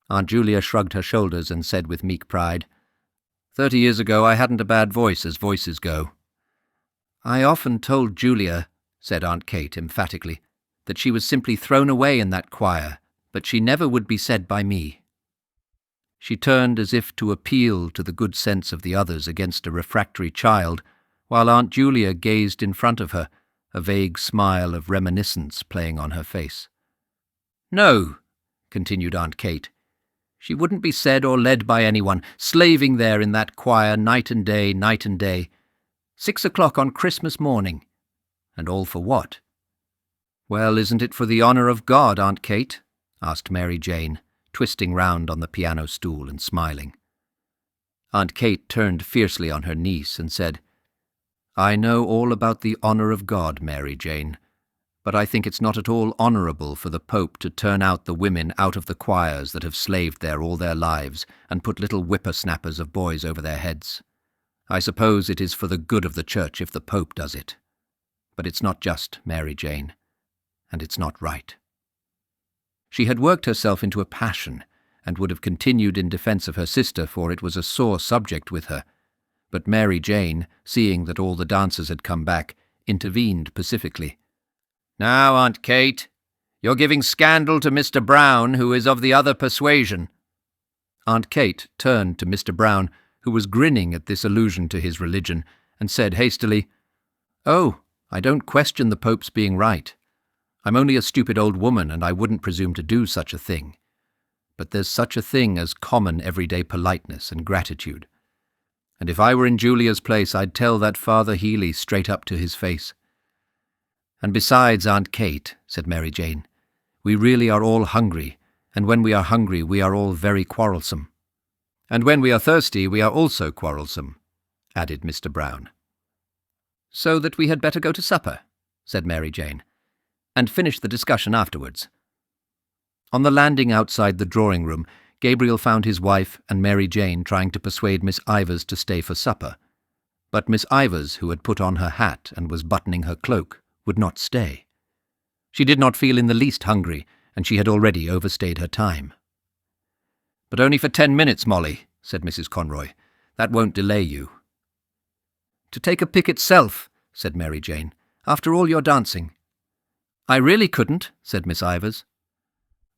Aunt Julia shrugged her shoulders and said with meek pride, 30 years ago I hadn't a bad voice as voices go." "I often told Julia," said Aunt Kate emphatically, "that she was simply thrown away in that choir, but she never would be said by me." She turned as if to appeal to the good sense of the others against a refractory child, while Aunt Julia gazed in front of her, a vague smile of reminiscence playing on her face. "No," continued Aunt Kate, "she wouldn't be said or led by anyone, slaving there in that choir night and day, 6 o'clock on Christmas morning. And all for what?" "Well, isn't it for the honour of God, Aunt Kate?" asked Mary Jane, twisting round on the piano stool and smiling. Aunt Kate turned fiercely on her niece and said, "I know all about the honour of God, Mary Jane, but I think it's not at all honourable for the Pope to turn out the women out of the choirs that have slaved there all their lives and put little whippersnappers of boys over their heads. I suppose it is for the good of the Church if the Pope does it. But it's not just, Mary Jane, and it's not right." She had worked herself into a passion, and would have continued in defence of her sister, for it was a sore subject with her. But Mary Jane, seeing that all the dancers had come back, intervened pacifically. "Now, Aunt Kate, you're giving scandal to Mr. Brown, who is of the other persuasion." Aunt Kate turned to Mr. Brown, who was grinning at this allusion to his religion, and said hastily, "Oh, I don't question the Pope's being right. I'm only a stupid old woman, and I wouldn't presume to do such a thing. But there's such a thing as common everyday politeness and gratitude. And if I were in Julia's place, I'd tell that Father Healy straight up to his face." "And besides, Aunt Kate," said Mary Jane, "we really are all hungry, and when we are hungry we are all very quarrelsome." "And when we are thirsty we are also quarrelsome," added Mr. Brown. "So that we had better go to supper," said Mary Jane, "and finish the discussion afterwards." On the landing outside the drawing-room, Gabriel found his wife and Mary Jane trying to persuade Miss Ivors to stay for supper. But Miss Ivors, who had put on her hat and was buttoning her cloak, would not stay. She did not feel in the least hungry, and she had already overstayed her time. "But only for 10 minutes, Molly," said Mrs. Conroy. "That won't delay you." "To take a pick itself," said Mary Jane, "after all your dancing." "I really couldn't," said Miss Ivors.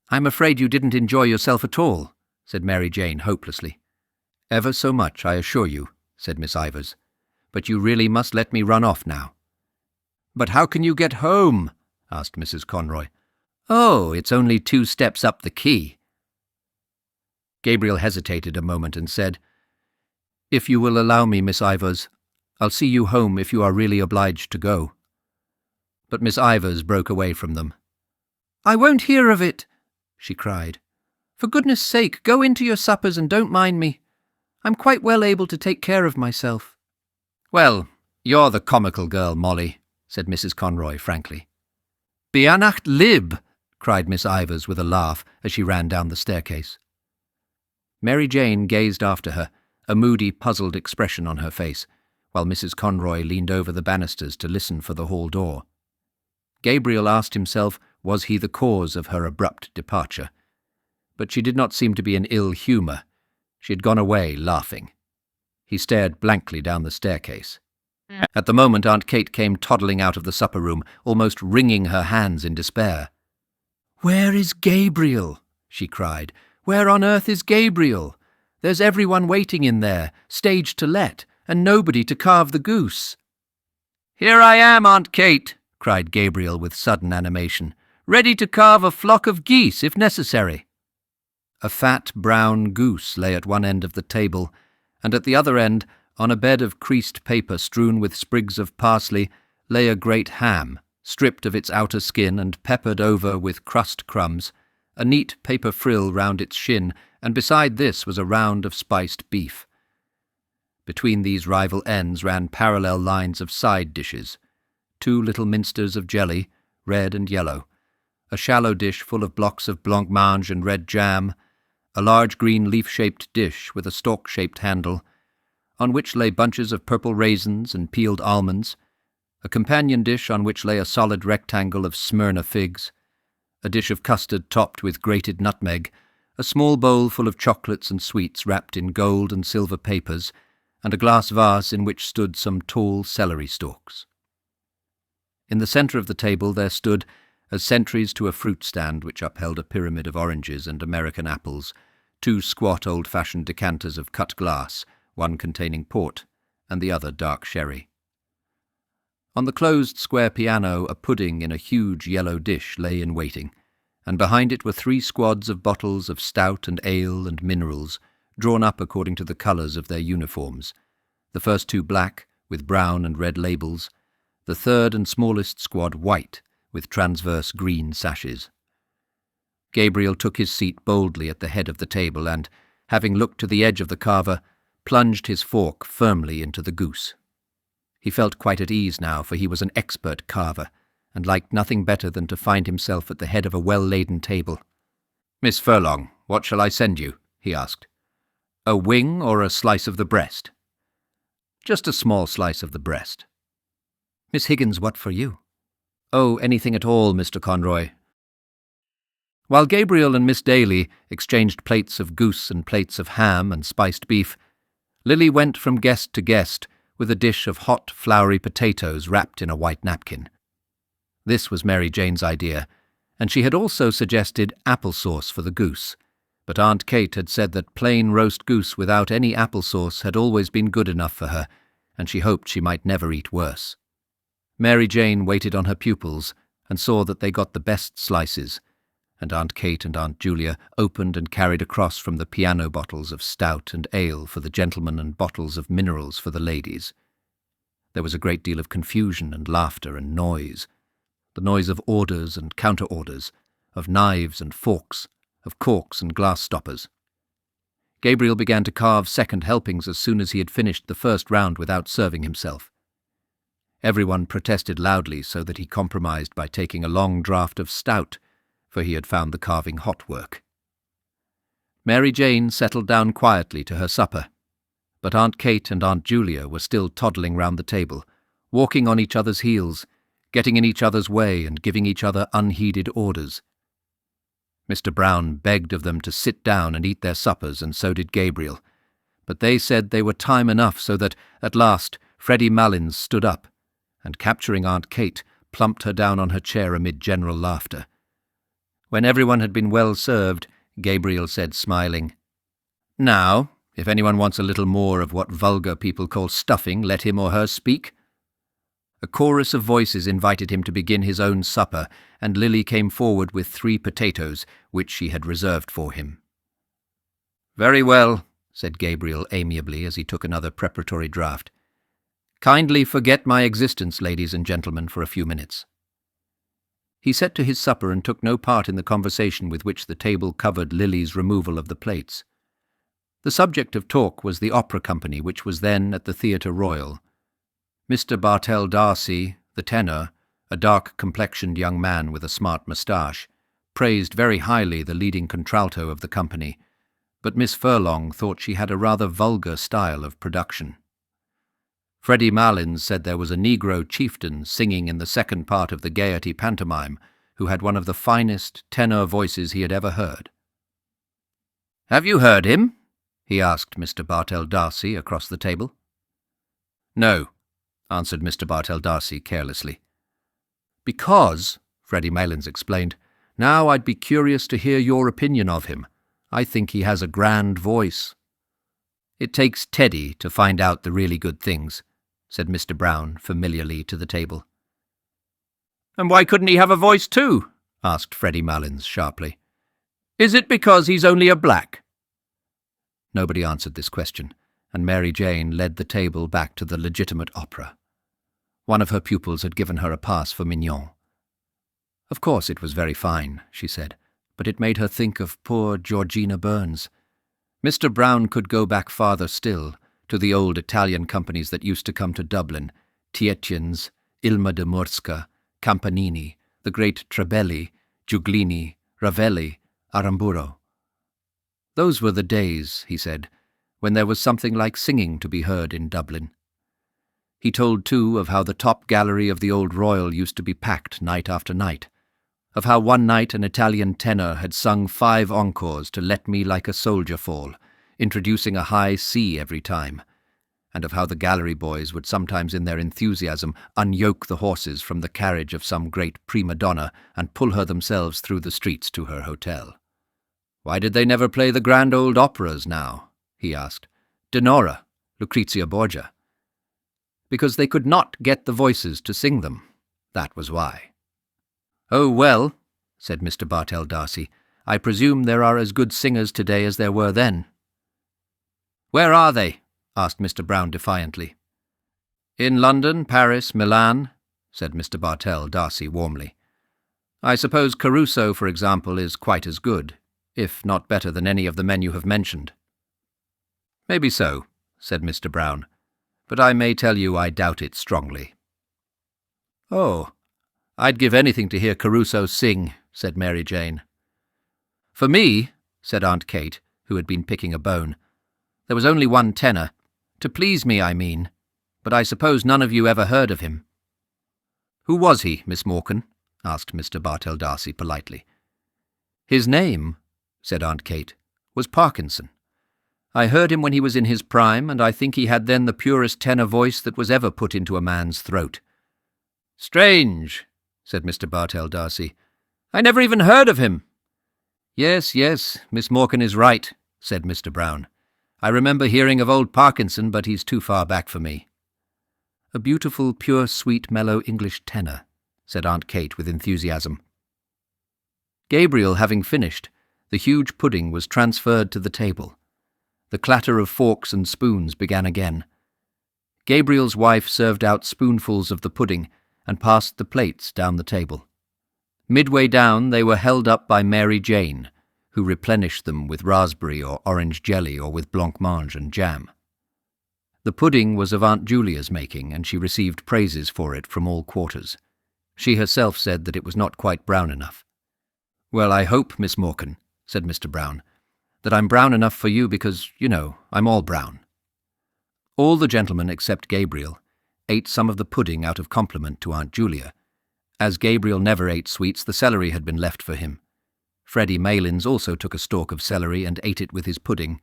"I'm afraid you didn't enjoy yourself at all," said Mary Jane hopelessly. "Ever so much, I assure you," said Miss Ivors. "But you really must let me run off now." "But how can you get home?" asked Mrs. Conroy. "Oh, it's only 2 steps up the quay." Gabriel hesitated a moment and said, "If you will allow me, Miss Ivors, I'll see you home if you are really obliged to go." But Miss Ivors broke away from them. "I won't hear of it," she cried. "For goodness' sake, go into your suppers and don't mind me. I'm quite well able to take care of myself." "Well, you're the comical girl, Molly," said Mrs. Conroy frankly. "Beannacht lib!" cried Miss Ivors with a laugh as she ran down the staircase. Mary Jane gazed after her, a moody, puzzled expression on her face, while Mrs. Conroy leaned over the banisters to listen for the hall door. Gabriel asked himself, was he the cause of her abrupt departure? But she did not seem to be in ill humour. She had gone away laughing. He stared blankly down the staircase. At the moment Aunt Kate came toddling out of the supper-room, almost wringing her hands in despair. "Where is Gabriel?" she cried. "Where on earth is Gabriel? There's everyone waiting in there, stage to let, and nobody to carve the goose." "Here I am, Aunt Kate," cried Gabriel with sudden animation, "ready to carve a flock of geese if necessary." A fat brown goose lay at one end of the table, and at the other end, on a bed of creased paper strewn with sprigs of parsley, lay a great ham, stripped of its outer skin and peppered over with crust crumbs, a neat paper frill round its shin, and beside this was a round of spiced beef. Between these rival ends ran parallel lines of side dishes, 2 little minsters of jelly, red and yellow, a shallow dish full of blocks of blancmange and red jam, a large green leaf-shaped dish with a stalk-shaped handle, on which lay bunches of purple raisins and peeled almonds, a companion dish on which lay a solid rectangle of Smyrna figs, a dish of custard topped with grated nutmeg, a small bowl full of chocolates and sweets wrapped in gold and silver papers, and a glass vase in which stood some tall celery stalks. In the centre of the table there stood, as sentries to a fruit stand which upheld a pyramid of oranges and American apples, 2 squat old-fashioned decanters of cut glass, one containing port, and the other dark sherry. On the closed square piano a pudding in a huge yellow dish lay in waiting, and behind it were 3 squads of bottles of stout and ale and minerals, drawn up according to the colours of their uniforms, the first 2 black, with brown and red labels, the third and smallest squad white, with transverse green sashes. Gabriel took his seat boldly at the head of the table and, having looked to the edge of the carver, plunged his fork firmly into the goose. He felt quite at ease now, for he was an expert carver, and liked nothing better than to find himself at the head of a well-laden table. "Miss Furlong, what shall I send you?" he asked. "A wing or a slice of the breast?" "Just a small slice of the breast." "Miss Higgins, what for you?" "Oh, anything at all, Mr. Conroy." While Gabriel and Miss Daly exchanged plates of goose and plates of ham and spiced beef, Lily went from guest to guest with a dish of hot, floury potatoes wrapped in a white napkin. This was Mary Jane's idea, and she had also suggested applesauce for the goose, but Aunt Kate had said that plain roast goose without any applesauce had always been good enough for her, and she hoped she might never eat worse. Mary Jane waited on her pupils and saw that they got the best slices, and Aunt Kate and Aunt Julia opened and carried across from the piano bottles of stout and ale for the gentlemen and bottles of minerals for the ladies. There was a great deal of confusion and laughter and noise, the noise of orders and counter-orders, of knives and forks, of corks and glass stoppers. Gabriel began to carve second helpings as soon as he had finished the first round without serving himself. Everyone protested loudly, so that he compromised by taking a long draught of stout, for he had found the carving hot work. Mary Jane settled down quietly to her supper, but Aunt Kate and Aunt Julia were still toddling round the table, walking on each other's heels, getting in each other's way and giving each other unheeded orders. Mr. Brown begged of them to sit down and eat their suppers, and so did Gabriel, but they said they were time enough, so that, at last, Freddie Malins stood up, and capturing Aunt Kate, plumped her down on her chair amid general laughter. When everyone had been well served, Gabriel said, smiling, "Now, if anyone wants a little more of what vulgar people call stuffing, let him or her speak." A chorus of voices invited him to begin his own supper, and Lily came forward with 3 potatoes, which she had reserved for him. "Very well," said Gabriel amiably as he took another preparatory draught. "Kindly forget my existence, ladies and gentlemen, for a few minutes." He set to his supper and took no part in the conversation with which the table covered Lily's removal of the plates. The subject of talk was the opera company which was then at the Theatre Royal. Mr. Bartell Darcy, the tenor, a dark-complexioned young man with a smart moustache, praised very highly the leading contralto of the company, but Miss Furlong thought she had a rather vulgar style of production. Freddie Malins said there was a Negro chieftain singing in the second part of the Gaiety pantomime, who had one of the finest tenor voices he had ever heard. "Have you heard him?" he asked Mr. Bartell Darcy across the table. "No," answered Mr. Bartell Darcy carelessly. "Because," Freddie Malins explained, "now I'd be curious to hear your opinion of him. I think he has a grand voice." "It takes Teddy to find out the really good things," said Mr. Brown familiarly to the table. "And why couldn't he have a voice too?" asked Freddie Mullins sharply. "Is it because he's only a black?" Nobody answered this question, and Mary Jane led the table back to the legitimate opera. One of her pupils had given her a pass for Mignon. Of course it was very fine, she said, but it made her think of poor Georgina Burns. Mr. Brown could go back farther still, to the old Italian companies that used to come to Dublin, Tietjens, Ilma de Murska, Campanini, the great Trebelli, Giuglini, Ravelli, Aramburo. Those were the days, he said, when there was something like singing to be heard in Dublin. He told, too, of how the top gallery of the Old Royal used to be packed night after night, of how one night an Italian tenor had sung 5 encores to Let Me Like a Soldier Fall, introducing a high C every time, and of how the gallery boys would sometimes in their enthusiasm unyoke the horses from the carriage of some great prima donna and pull her themselves through the streets to her hotel. "Why did they never play the grand old operas now?" he asked. "Denora, Lucrezia Borgia." "Because they could not get the voices to sing them. That was why." "Oh, well," said Mr. Bartell D'Arcy, "I presume there are as good singers today as there were then." "Where are they?" asked Mr. Brown defiantly. "In London, Paris, Milan," said Mr. Bartell D'Arcy warmly. "I suppose Caruso, for example, is quite as good, if not better than any of the men you have mentioned." "Maybe so," said Mr. Brown, "but I may tell you I doubt it strongly." "Oh, I'd give anything to hear Caruso sing," said Mary Jane. "For me," said Aunt Kate, who had been picking a bone, "there was only one tenor. To please me, I mean. But I suppose none of you ever heard of him." "Who was he, Miss Morkan?" asked Mr. Bartell D'Arcy politely. "His name," said Aunt Kate, "was Parkinson. I heard him when he was in his prime, and I think he had then the purest tenor voice that was ever put into a man's throat." "Strange," said Mr. Bartell D'Arcy. "I never even heard of him." Yes, Miss Morkan is right," said Mr. Brown. "I remember hearing of old Parkinson, but he's too far back for me." "A beautiful, pure, sweet, mellow English tenor," said Aunt Kate with enthusiasm. Gabriel having finished, the huge pudding was transferred to the table. The clatter of forks and spoons began again. Gabriel's wife served out spoonfuls of the pudding and passed the plates down the table. Midway down they were held up by Mary Jane, who replenished them with raspberry or orange jelly or with blancmange and jam. The pudding was of Aunt Julia's making, and she received praises for it from all quarters. She herself said that it was not quite brown enough. "Well, I hope, Miss Morkan," said Mr. Brown, "that I'm brown enough for you because, you know, I'm all brown." All the gentlemen except Gabriel ate some of the pudding out of compliment to Aunt Julia. As Gabriel never ate sweets, the celery had been left for him. Freddie Malins also took a stalk of celery and ate it with his pudding.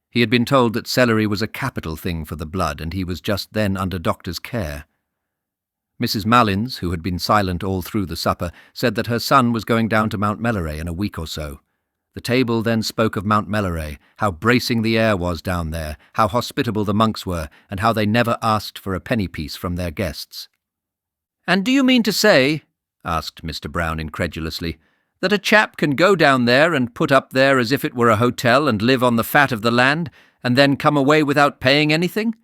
He had been told that celery was a capital thing for the blood, and he was just then under doctor's care. Mrs. Malins, who had been silent all through the supper, said that her son was going down to Mount Melleray in a week or so. The table then spoke of Mount Melleray, how bracing the air was down there, how hospitable the monks were, and how they never asked for a penny piece from their guests. "And do you mean to say," asked Mr. Brown incredulously, "that a chap can go down there and put up there as if it were a hotel and live on the fat of the land, and then come away without paying anything?"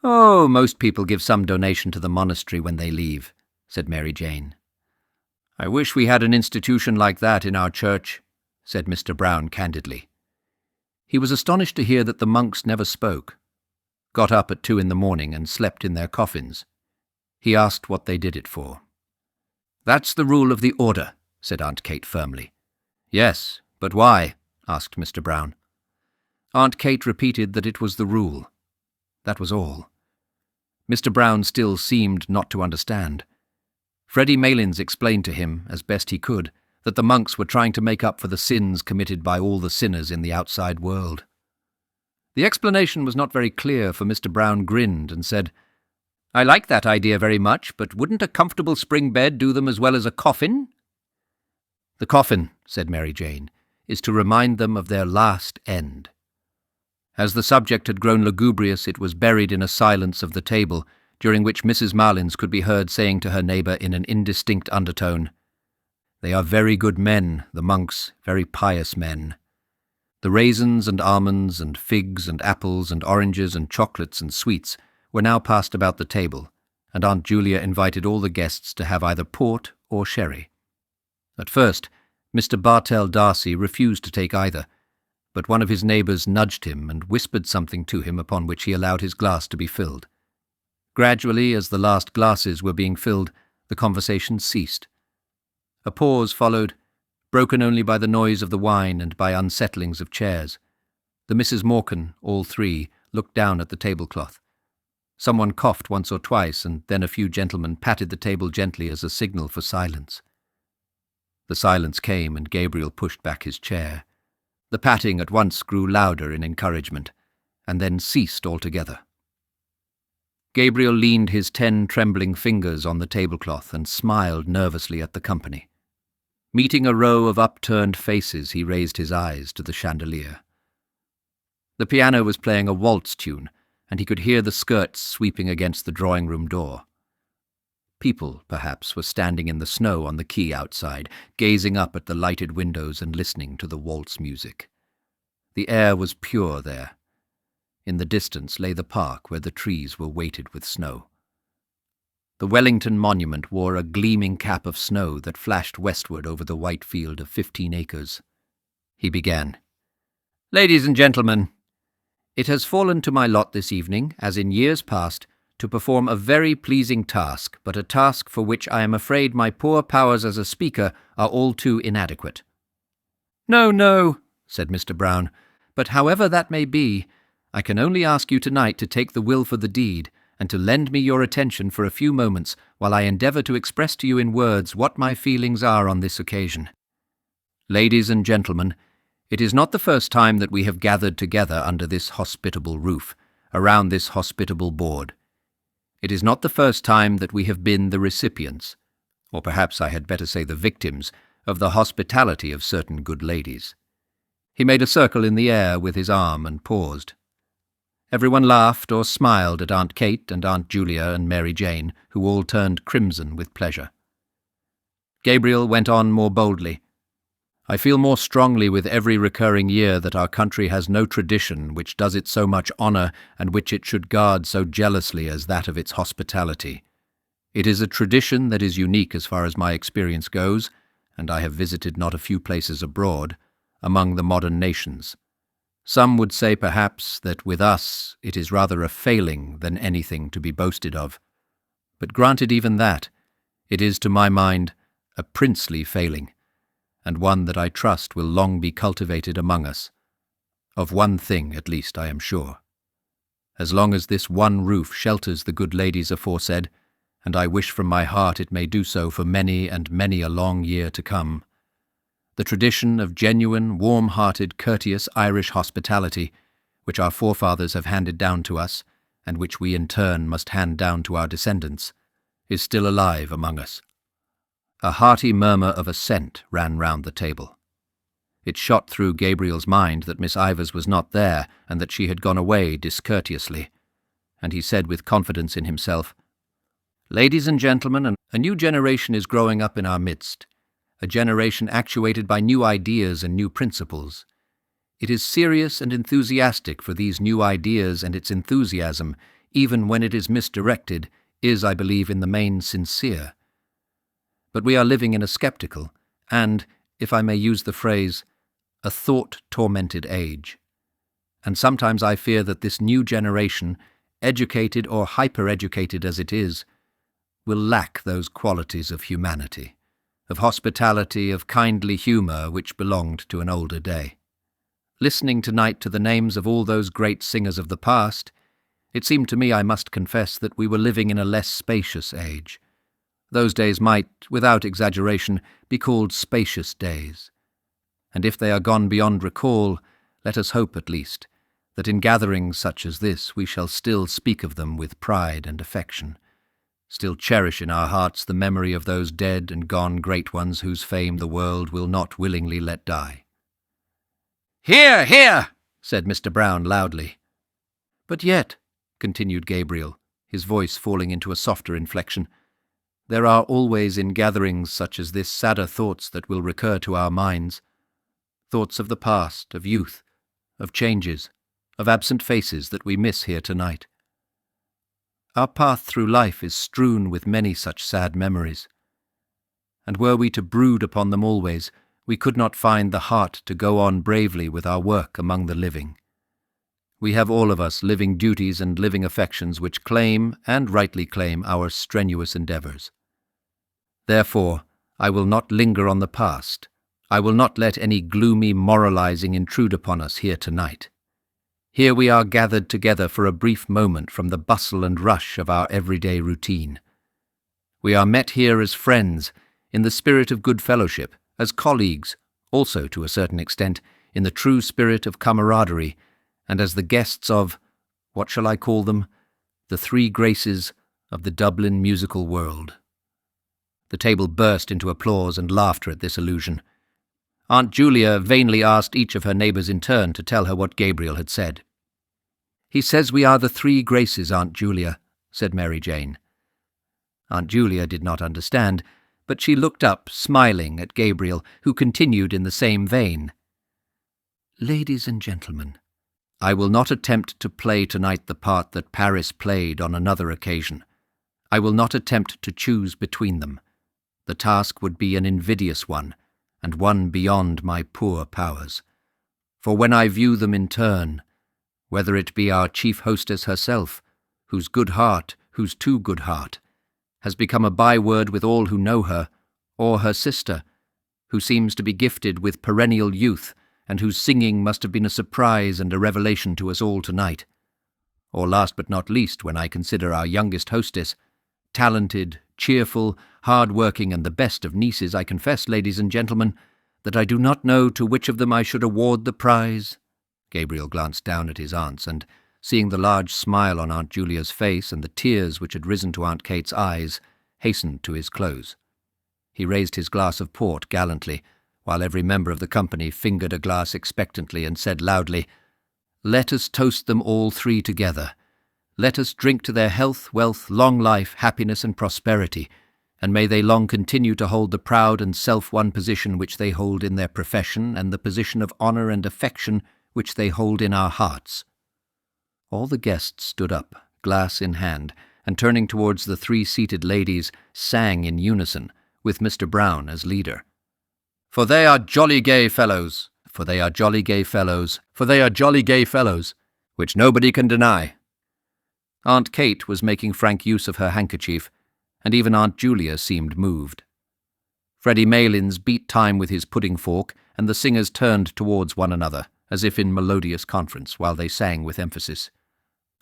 "Oh, most people give some donation to the monastery when they leave," said Mary Jane. "I wish we had an institution like that in our church," said Mr. Brown candidly. He was astonished to hear that the monks never spoke, got up at 2 in the morning and slept in their coffins. He asked what they did it for. "That's the rule of the order," said Aunt Kate firmly. "Yes, but why?" asked Mr. Brown. Aunt Kate repeated that it was the rule. That was all. Mr. Brown still seemed not to understand. Freddie Malins explained to him, as best he could, that the monks were trying to make up for the sins committed by all the sinners in the outside world. The explanation was not very clear, for Mr. Brown grinned and said, "I like that idea very much, but wouldn't a comfortable spring bed do them as well as a coffin?" "The coffin," said Mary Jane, "is to remind them of their last end." As the subject had grown lugubrious, it was buried in a silence of the table, during which Mrs. Marlins could be heard saying to her neighbour in an indistinct undertone, "They are very good men, the monks, very pious men." The raisins and almonds and figs and apples and oranges and chocolates and sweets were now passed about the table, and Aunt Julia invited all the guests to have either port or sherry. At first, Mr. Bartell Darcy refused to take either, but one of his neighbours nudged him and whispered something to him, upon which he allowed his glass to be filled. Gradually, as the last glasses were being filled, the conversation ceased. A pause followed, broken only by the noise of the wine and by unsettlings of chairs. The Misses Morkan, all three, looked down at the tablecloth. Someone coughed once or twice, and then a few gentlemen patted the table gently as a signal for silence. The silence came, and Gabriel pushed back his chair. The patting at once grew louder in encouragement, and then ceased altogether. Gabriel leaned his 10 trembling fingers on the tablecloth and smiled nervously at the company. Meeting a row of upturned faces, he raised his eyes to the chandelier. The piano was playing a waltz tune, and he could hear the skirts sweeping against the drawing-room door. People, perhaps, were standing in the snow on the quay outside, gazing up at the lighted windows and listening to the waltz music. The air was pure there. In the distance lay the park where the trees were weighted with snow. The Wellington Monument wore a gleaming cap of snow that flashed westward over the white field of 15 acres. He began, "Ladies and gentlemen, it has fallen to my lot this evening, as in years past, to perform a very pleasing task, but a task for which I am afraid my poor powers as a speaker are all too inadequate." "No, no," said Mr. Brown, "but however that may be, I can only ask you tonight to take the will for the deed, and to lend me your attention for a few moments while I endeavour to express to you in words what my feelings are on this occasion. Ladies and gentlemen, it is not the first time that we have gathered together under this hospitable roof, around this hospitable board. It is not the first time that we have been the recipients, or perhaps I had better say the victims, of the hospitality of certain good ladies." He made a circle in the air with his arm and paused. Everyone laughed or smiled at Aunt Kate and Aunt Julia and Mary Jane, who all turned crimson with pleasure. Gabriel went on more boldly. "I feel more strongly with every recurring year that our country has no tradition which does it so much honour and which it should guard so jealously as that of its hospitality. It is a tradition that is unique as far as my experience goes, and I have visited not a few places abroad, among the modern nations. Some would say, perhaps, that with us it is rather a failing than anything to be boasted of. But granted even that, it is to my mind a princely failing, and one that I trust will long be cultivated among us. Of one thing, at least, I am sure. As long as this one roof shelters the good ladies aforesaid, and I wish from my heart it may do so for many and many a long year to come, the tradition of genuine, warm-hearted, courteous Irish hospitality, which our forefathers have handed down to us, and which we in turn must hand down to our descendants, is still alive among us. A hearty murmur of assent ran round the table. It shot through Gabriel's mind that Miss Ivors was not there, and that she had gone away discourteously, and he said with confidence in himself, "Ladies and gentlemen, a new generation is growing up in our midst, a generation actuated by new ideas and new principles. It is serious and enthusiastic, for these new ideas and its enthusiasm, even when it is misdirected, is, I believe, in the main sincere. But we are living in a sceptical and, if I may use the phrase, a thought-tormented age. And sometimes I fear that this new generation, educated or hyper-educated as it is, will lack those qualities of humanity, of hospitality, of kindly humour which belonged to an older day. Listening tonight to the names of all those great singers of the past, it seemed to me, I must confess, that we were living in a less spacious age. Those days might, without exaggeration, be called spacious days. And if they are gone beyond recall, let us hope, at least, that in gatherings such as this we shall still speak of them with pride and affection, still cherish in our hearts the memory of those dead and gone great ones whose fame the world will not willingly let die." "Hear, hear!" said Mr. Brown loudly. "But yet," continued Gabriel, his voice falling into a softer inflection, "there are always in gatherings such as this sadder thoughts that will recur to our minds. Thoughts of the past, of youth, of changes, of absent faces that we miss here tonight. Our path through life is strewn with many such sad memories, and were we to brood upon them always, we could not find the heart to go on bravely with our work among the living. We have all of us living duties and living affections which claim, and rightly claim, our strenuous endeavours. Therefore, I will not linger on the past. I will not let any gloomy moralizing intrude upon us here tonight. Here we are gathered together for a brief moment from the bustle and rush of our everyday routine. We are met here as friends, in the spirit of good fellowship, as colleagues, also to a certain extent, in the true spirit of camaraderie, and as the guests of, what shall I call them, the three graces of the Dublin musical world. The table burst into applause and laughter at this allusion. Aunt Julia vainly asked each of her neighbours in turn to tell her what Gabriel had said. "He says we are the three graces, Aunt Julia," said Mary Jane. Aunt Julia did not understand, but she looked up, smiling at Gabriel, who continued in the same vein. "Ladies and gentlemen, I will not attempt to play tonight the part that Paris played on another occasion. I will not attempt to choose between them. The task would be an invidious one, and one beyond my poor powers. For when I view them in turn, whether it be our chief hostess herself, whose good heart, whose too good heart, has become a byword with all who know her, or her sister, who seems to be gifted with perennial youth, and whose singing must have been a surprise and a revelation to us all tonight. Or last but not least, when I consider our youngest hostess, talented, cheerful, hard-working, and the best of nieces, I confess, ladies and gentlemen, that I do not know to which of them I should award the prize." Gabriel glanced down at his aunts, and, seeing the large smile on Aunt Julia's face and the tears which had risen to Aunt Kate's eyes, hastened to his close. He raised his glass of port gallantly, while every member of the company fingered a glass expectantly and said loudly, "Let us toast them all three together. Let us drink to their health, wealth, long life, happiness, and prosperity, and may they long continue to hold the proud and self-won position which they hold in their profession, and the position of honour and affection which they hold in our hearts." All the guests stood up, glass in hand, and turning towards the three seated ladies, sang in unison, with Mr. Brown as leader. "For they are jolly gay fellows, for they are jolly gay fellows, for they are jolly gay fellows, which nobody can deny." Aunt Kate was making frank use of her handkerchief, and even Aunt Julia seemed moved. Freddie Malins beat time with his pudding fork, and the singers turned towards one another, as if in melodious conference, while they sang with emphasis.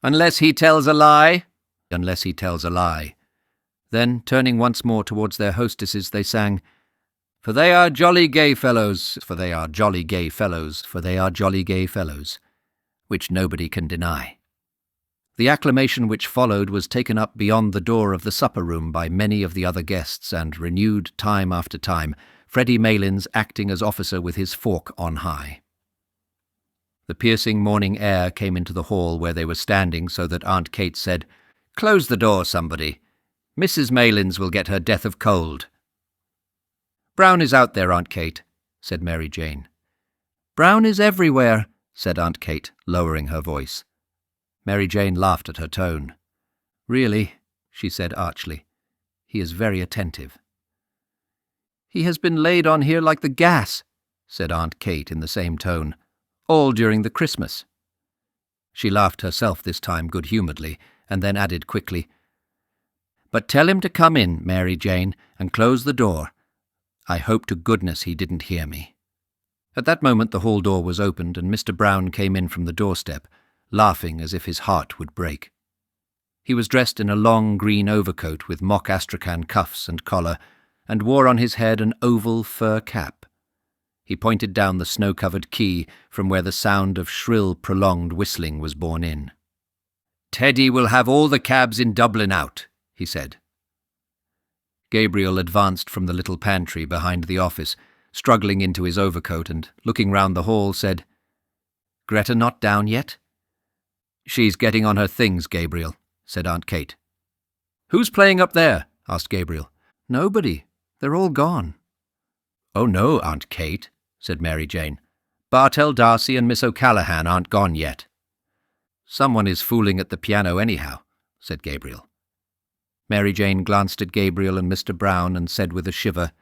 "Unless he tells a lie, unless he tells a lie." Then, turning once more towards their hostesses, they sang, "For they are jolly gay fellows, for they are jolly gay fellows, for they are jolly gay fellows," which nobody can deny. The acclamation which followed was taken up beyond the door of the supper-room by many of the other guests, and renewed time after time, Freddie Malins acting as officer with his fork on high. The piercing morning air came into the hall where they were standing, so that Aunt Kate said, "Close the door, somebody. Mrs. Malins will get her death of cold." "Brown is out there, Aunt Kate," said Mary Jane. "Brown is everywhere," said Aunt Kate, lowering her voice. Mary Jane laughed at her tone. "Really," she said archly, "he is very attentive." "He has been laid on here like the gas," said Aunt Kate in the same tone, "all during the Christmas." She laughed herself this time good-humouredly, and then added quickly, "But tell him to come in, Mary Jane, and close the door. I hope to goodness he didn't hear me." At that moment the hall door was opened, and Mr. Brown came in from the doorstep, laughing as if his heart would break. He was dressed in a long green overcoat with mock astrakhan cuffs and collar, and wore on his head an oval fur cap. He pointed down the snow-covered quay from where the sound of shrill, prolonged whistling was borne in. "Teddy will have all the cabs in Dublin out," he said. Gabriel advanced from the little pantry behind the office, struggling into his overcoat, and, looking round the hall, said, Greta not down yet?" "She's getting on her things, Gabriel," said Aunt Kate. "Who's playing up there?" asked Gabriel. "Nobody. They're all gone." "Oh no, Aunt Kate," said Mary Jane. "Bartell Darcy and Miss O'Callaghan aren't gone yet." "Someone is fooling at the piano anyhow," said Gabriel. Mary Jane glanced at Gabriel and Mr. Brown and said with a shiver,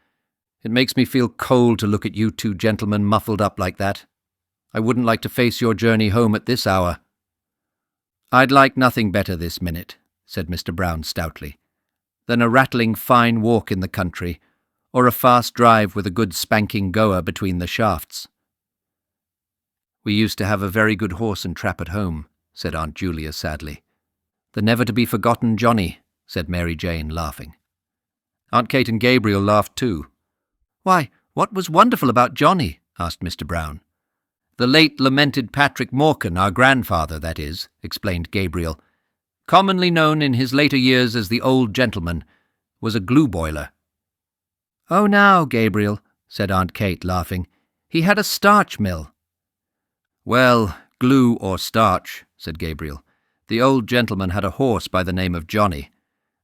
"It makes me feel cold to look at you two gentlemen muffled up like that. I wouldn't like to face your journey home at this hour." "I'd like nothing better this minute," said Mr. Brown stoutly, "than a rattling fine walk in the country, or a fast drive with a good spanking goer between the shafts." "We used to have a very good horse and trap at home," said Aunt Julia sadly. "The never-to-be-forgotten Johnny," said Mary Jane, laughing. Aunt Kate and Gabriel laughed too. "Why, what was wonderful about Johnny?" asked Mr. Brown. "The late lamented Patrick Morkan, our grandfather, that is," explained Gabriel, "commonly known in his later years as the old gentleman, was a glue boiler." "Oh, now, Gabriel," said Aunt Kate, laughing, "he had a starch mill." "Well, glue or starch," said Gabriel. "The old gentleman had a horse by the name of Johnny,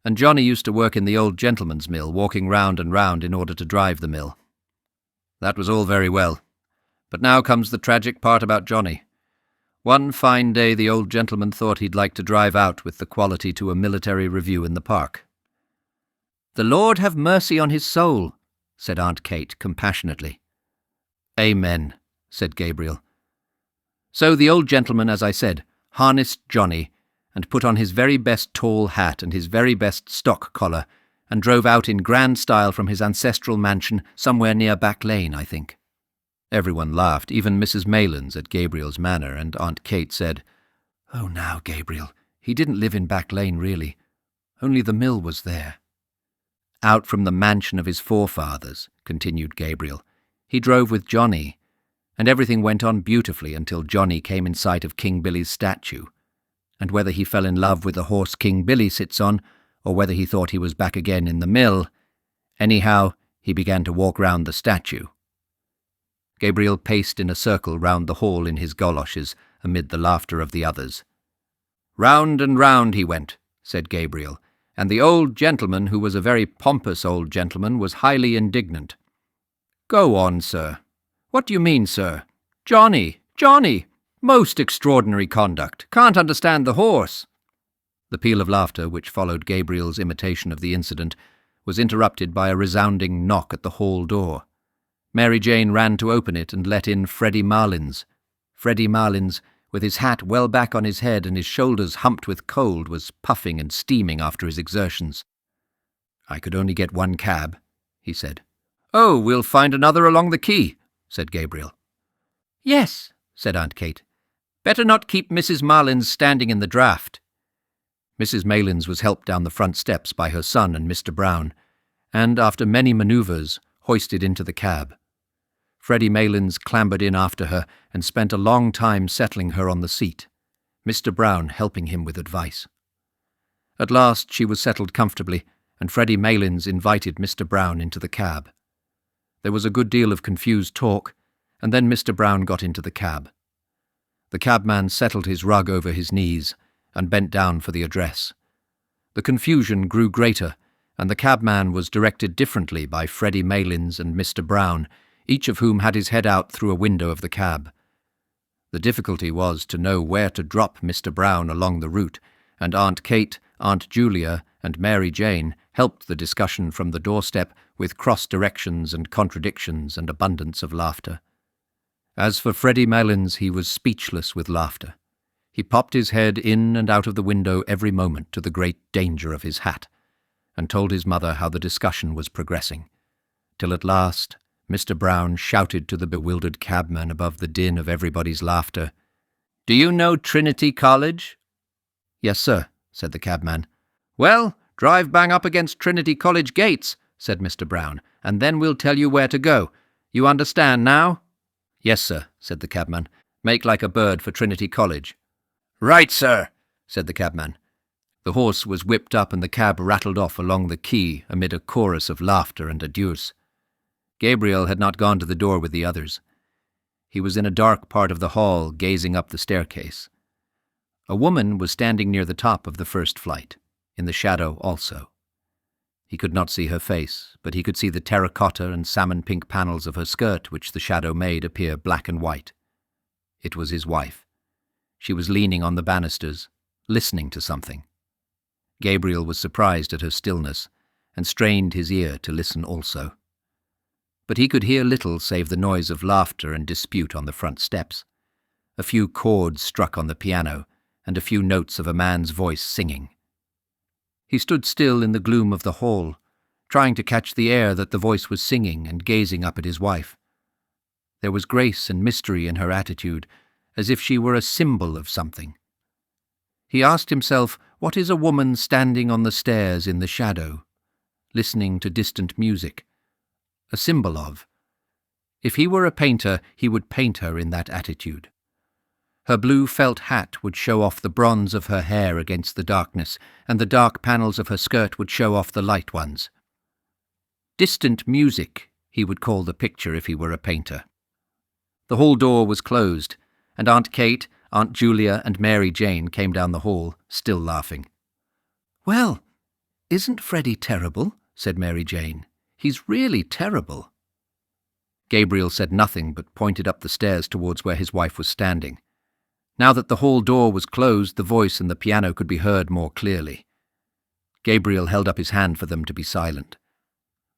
and Johnny used to work in the old gentleman's mill, walking round and round in order to drive the mill. That was all very well. But now comes the tragic part about Johnny. One fine day the old gentleman thought he'd like to drive out with the Quality to a military review in the park." "The Lord have mercy on his soul," said Aunt Kate compassionately. "Amen," said Gabriel. So the old gentleman, as I said, harnessed Johnny, and put on his very best tall hat and his very best stock collar, and drove out in grand style from his ancestral mansion somewhere near Back Lane, I think. Everyone laughed, even Mrs. Maylands at Gabriel's manner, and Aunt Kate said, "Oh, now, Gabriel, he didn't live in Back Lane, really. Only the mill was there." "Out from the mansion of his forefathers," continued Gabriel, "he drove with Johnny, and everything went on beautifully until Johnny came in sight of King Billy's statue, and whether he fell in love with the horse King Billy sits on, or whether he thought he was back again in the mill, anyhow, he began to walk round the statue." Gabriel paced in a circle round the hall in his goloshes, amid the laughter of the others. "Round and round he went," said Gabriel, "and the old gentleman, who was a very pompous old gentleman, was highly indignant. 'Go on, sir. What do you mean, sir? Johnny, Johnny! Most extraordinary conduct. Can't understand the horse.'" The peal of laughter which followed Gabriel's imitation of the incident was interrupted by a resounding knock at the hall door. Mary Jane ran to open it and let in Freddie Marlins. Freddie Marlins, with his hat well back on his head and his shoulders humped with cold, was puffing and steaming after his exertions. "I could only get one cab," he said. "Oh, we'll find another along the quay," said Gabriel. "Yes," said Aunt Kate. "Better not keep Mrs. Marlins standing in the draught." Mrs. Maylands was helped down the front steps by her son and Mr. Brown, and, after many manoeuvres, hoisted into the cab. Freddie Maylands clambered in after her and spent a long time settling her on the seat, Mr. Brown helping him with advice. At last she was settled comfortably, and Freddie Maylands invited Mr. Brown into the cab. There was a good deal of confused talk, and then Mr. Brown got into the cab. The cabman settled his rug over his knees and bent down for the address. The confusion grew greater, and the cabman was directed differently by Freddie Maylands and Mr. Brown, each of whom had his head out through a window of the cab. The difficulty was to know where to drop Mr. Brown along the route, and Aunt Kate, Aunt Julia, and Mary Jane helped the discussion from the doorstep with cross-directions and contradictions and abundance of laughter. As for Freddie Maylands, he was speechless with laughter. He popped his head in and out of the window every moment to the great danger of his hat, and told his mother how the discussion was progressing, till at last Mr. Brown shouted to the bewildered cabman above the din of everybody's laughter, "Do you know Trinity College?" "Yes, sir," said the cabman. "Well, drive bang up against Trinity College gates," said Mr. Brown, "and then we'll tell you where to go. You understand now?" "Yes, sir," said the cabman. "Make like a bird for Trinity College." "Right, sir," said the cabman. The horse was whipped up and the cab rattled off along the quay amid a chorus of laughter and adieus. Gabriel had not gone to the door with the others. He was in a dark part of the hall, gazing up the staircase. A woman was standing near the top of the first flight, in the shadow also. He could not see her face, but he could see the terracotta and salmon-pink panels of her skirt which the shadow made appear black and white. It was his wife. She was leaning on the banisters, listening to something. Gabriel was surprised at her stillness, and strained his ear to listen also. But he could hear little save the noise of laughter and dispute on the front steps, a few chords struck on the piano, and a few notes of a man's voice singing. He stood still in the gloom of the hall, trying to catch the air that the voice was singing and gazing up at his wife. There was grace and mystery in her attitude, as if she were a symbol of something. He asked himself, what is a woman standing on the stairs in the shadow, listening to distant music, a symbol of? If he were a painter, he would paint her in that attitude. Her blue felt hat would show off the bronze of her hair against the darkness, and the dark panels of her skirt would show off the light ones. Distant music, he would call the picture if he were a painter. The hall door was closed, and Aunt Kate, Aunt Julia, and Mary Jane came down the hall, still laughing. "Well, isn't Freddie terrible?" said Mary Jane. "He's really terrible." Gabriel said nothing but pointed up the stairs towards where his wife was standing. Now that the hall door was closed, the voice and the piano could be heard more clearly. Gabriel held up his hand for them to be silent.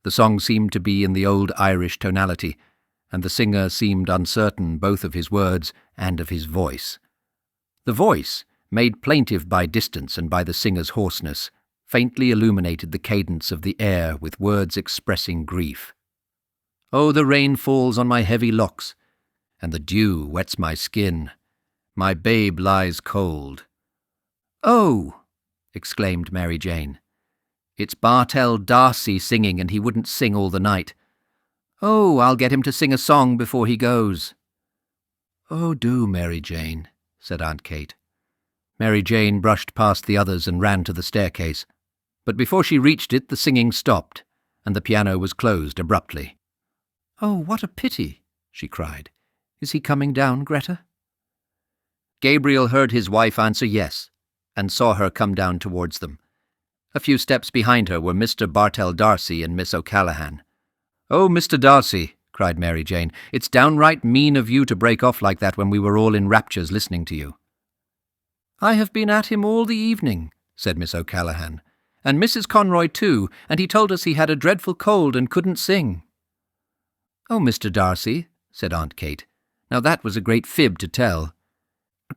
The song seemed to be in the old Irish tonality, and the singer seemed uncertain both of his words and of his voice. The voice, made plaintive by distance and by the singer's hoarseness, faintly illuminated the cadence of the air with words expressing grief. "Oh, the rain falls on my heavy locks, and the dew wets my skin. My babe lies cold." "Oh!" exclaimed Mary Jane. "It's Bartell D'Arcy singing, and he wouldn't sing all the night. Oh, I'll get him to sing a song before he goes." "Oh, do, Mary Jane," said Aunt Kate. Mary Jane brushed past the others and ran to the staircase, but before she reached it the singing stopped, and the piano was closed abruptly. "Oh, what a pity," she cried. "Is he coming down, Greta?" Gabriel heard his wife answer yes, and saw her come down towards them. A few steps behind her were Mr. Bartell D'Arcy and Miss O'Callaghan. "Oh, Mr. D'Arcy," cried Mary Jane, "it's downright mean of you to break off like that when we were all in raptures listening to you." "I have been at him all the evening," said Miss O'Callaghan, "and Mrs. Conroy too, and he told us he had a dreadful cold and couldn't sing." "Oh, Mr. D'Arcy," said Aunt Kate, "now that was a great fib to tell."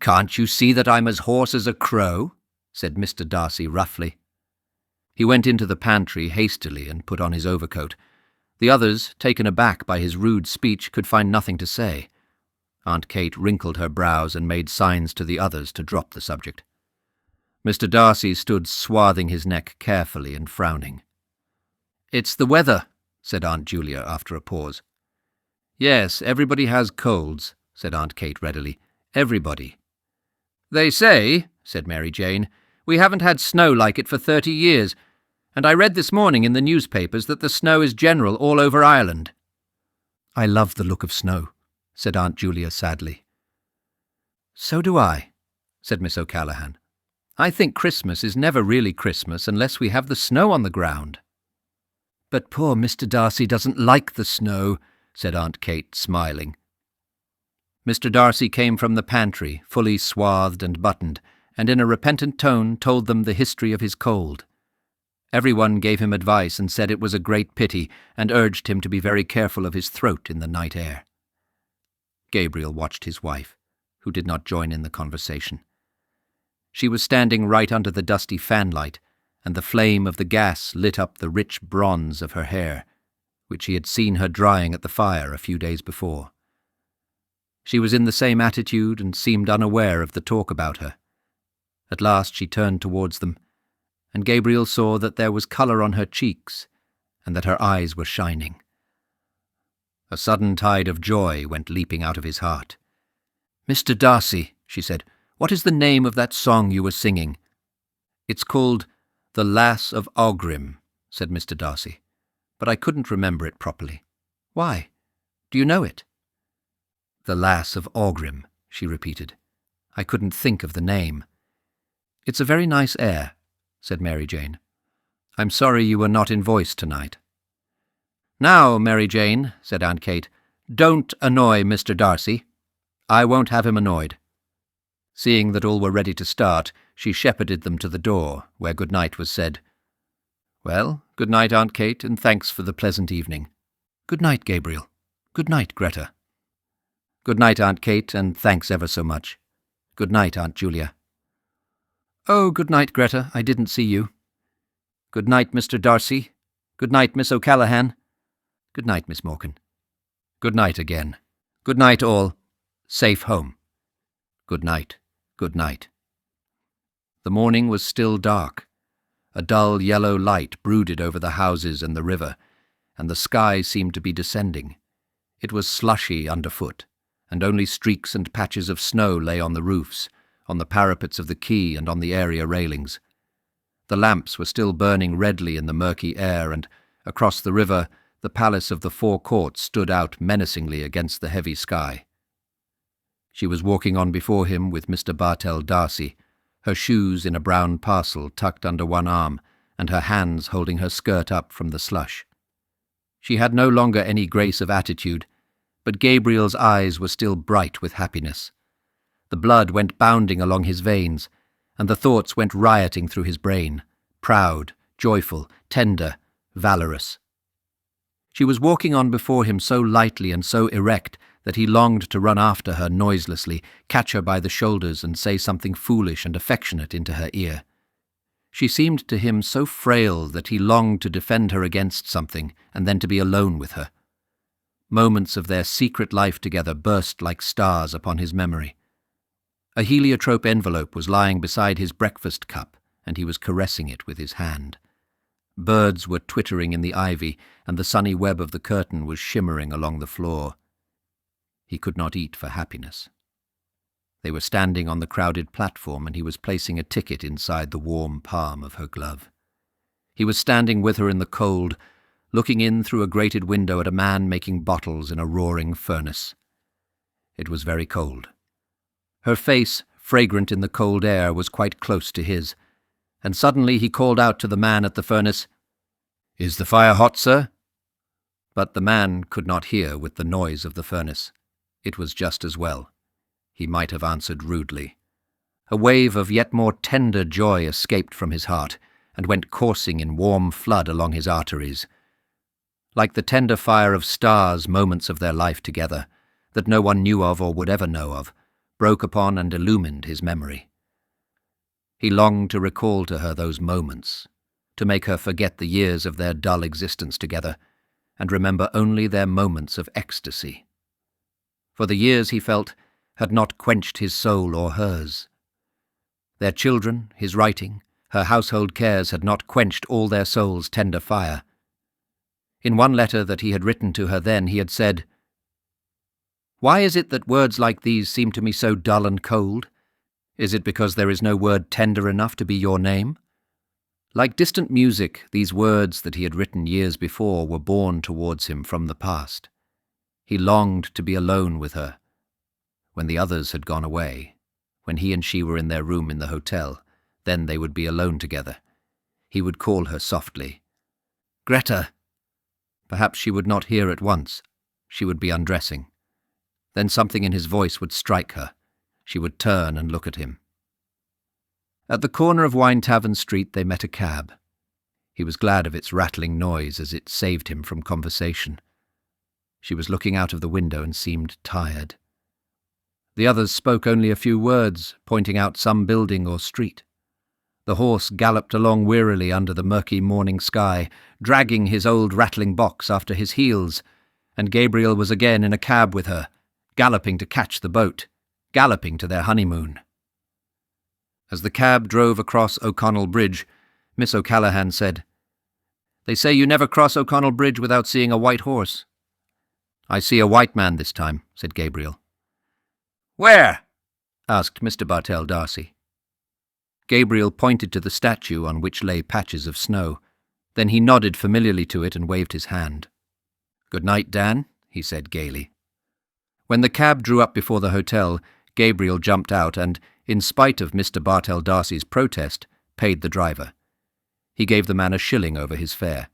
"Can't you see that I'm as hoarse as a crow?" said Mr. D'Arcy roughly. He went into the pantry hastily and put on his overcoat. The others, taken aback by his rude speech, could find nothing to say. Aunt Kate wrinkled her brows and made signs to the others to drop the subject. Mr. D'Arcy stood swathing his neck carefully and frowning. "It's the weather," said Aunt Julia after a pause. "Yes, everybody has colds," said Aunt Kate readily. "Everybody." "They say," said Mary Jane, "we haven't had snow like it for 30 years, and I read this morning in the newspapers that the snow is general all over Ireland." "I love the look of snow," said Aunt Julia sadly. "So do I," said Miss O'Callaghan. "I think Christmas is never really Christmas unless we have the snow on the ground." "But poor Mr. D'Arcy doesn't like the snow," said Aunt Kate, smiling. Mr. D'Arcy came from the pantry, fully swathed and buttoned, and in a repentant tone told them the history of his cold. Everyone gave him advice and said it was a great pity, and urged him to be very careful of his throat in the night air. Gabriel watched his wife, who did not join in the conversation. She was standing right under the dusty fanlight, and the flame of the gas lit up the rich bronze of her hair, which he had seen her drying at the fire a few days before. She was in the same attitude and seemed unaware of the talk about her. At last she turned towards them, and Gabriel saw that there was colour on her cheeks, and that her eyes were shining. A sudden tide of joy went leaping out of his heart. "Mr. D'Arcy," she said, "what is the name of that song you were singing?" "It's called The Lass of Aughrim," said Mr. D'Arcy, "but I couldn't remember it properly. Why? Do you know it?" "The lass of Aughrim," she repeated. "I couldn't think of the name." "It's a very nice air," said Mary Jane. "I'm sorry you were not in voice tonight." "Now, Mary Jane," said Aunt Kate, "don't annoy Mr. Darcy. I won't have him annoyed." Seeing that all were ready to start, she shepherded them to the door, where good night was said. "Well, good night, Aunt Kate, and thanks for the pleasant evening." "Good night, Gabriel." "Good night, Greta." "Good night, Aunt Kate, and thanks ever so much." "Good night, Aunt Julia." "Oh, good night, Greta, I didn't see you." "Good night, Mr. Darcy. Good night, Miss O'Callaghan." "Good night, Miss Morkan." "Good night again. Good night, all. Safe home." "Good night. Good night." The morning was still dark. A dull yellow light brooded over the houses and the river, and the sky seemed to be descending. It was slushy underfoot, and only streaks and patches of snow lay on the roofs, on the parapets of the quay and on the area railings. The lamps were still burning redly in the murky air, and across the river the palace of the Four Courts stood out menacingly against the heavy sky. She was walking on before him with Mr. Bartell Darcy, her shoes in a brown parcel tucked under one arm, and her hands holding her skirt up from the slush. She had no longer any grace of attitude, but Gabriel's eyes were still bright with happiness. The blood went bounding along his veins, and the thoughts went rioting through his brain, proud, joyful, tender, valorous. She was walking on before him so lightly and so erect that he longed to run after her noiselessly, catch her by the shoulders and say something foolish and affectionate into her ear. She seemed to him so frail that he longed to defend her against something and then to be alone with her. Moments of their secret life together burst like stars upon his memory. A heliotrope envelope was lying beside his breakfast cup, and he was caressing it with his hand. Birds were twittering in the ivy, and the sunny web of the curtain was shimmering along the floor. He could not eat for happiness. They were standing on the crowded platform, and he was placing a ticket inside the warm palm of her glove. He was standing with her in the cold, looking in through a grated window at a man making bottles in a roaring furnace. It was very cold. Her face, fragrant in the cold air, was quite close to his, and suddenly he called out to the man at the furnace, "Is the fire hot, sir?" But the man could not hear with the noise of the furnace. It was just as well. He might have answered rudely. A wave of yet more tender joy escaped from his heart, and went coursing in warm flood along his arteries. Like the tender fire of stars, moments of their life together, that no one knew of or would ever know of, broke upon and illumined his memory. He longed to recall to her those moments, to make her forget the years of their dull existence together, and remember only their moments of ecstasy. For the years, he felt, had not quenched his soul or hers. Their children, his writing, her household cares had not quenched all their souls' tender fire. In one letter that he had written to her then, he had said, "Why is it that words like these seem to me so dull and cold? Is it because there is no word tender enough to be your name?" Like distant music, these words that he had written years before were borne towards him from the past. He longed to be alone with her. When the others had gone away, when he and she were in their room in the hotel, then they would be alone together. He would call her softly, "Greta!" Perhaps she would not hear at once. She would be undressing. Then something in his voice would strike her. She would turn and look at him. At the corner of Wine Tavern Street they met a cab. He was glad of its rattling noise as it saved him from conversation. She was looking out of the window and seemed tired. The others spoke only a few words, pointing out some building or street. The horse galloped along wearily under the murky morning sky, dragging his old rattling box after his heels, and Gabriel was again in a cab with her, galloping to catch the boat, galloping to their honeymoon. As the cab drove across O'Connell Bridge, Miss O'Callaghan said, "They say you never cross O'Connell Bridge without seeing a white horse." "I see a white man this time," said Gabriel. "Where?" asked Mr. Bartell Darcy. Gabriel pointed to the statue on which lay patches of snow. Then he nodded familiarly to it and waved his hand. "Good night, Dan," he said gaily. When the cab drew up before the hotel, Gabriel jumped out and, in spite of Mr. Bartell Darcy's protest, paid the driver. He gave the man a shilling over his fare.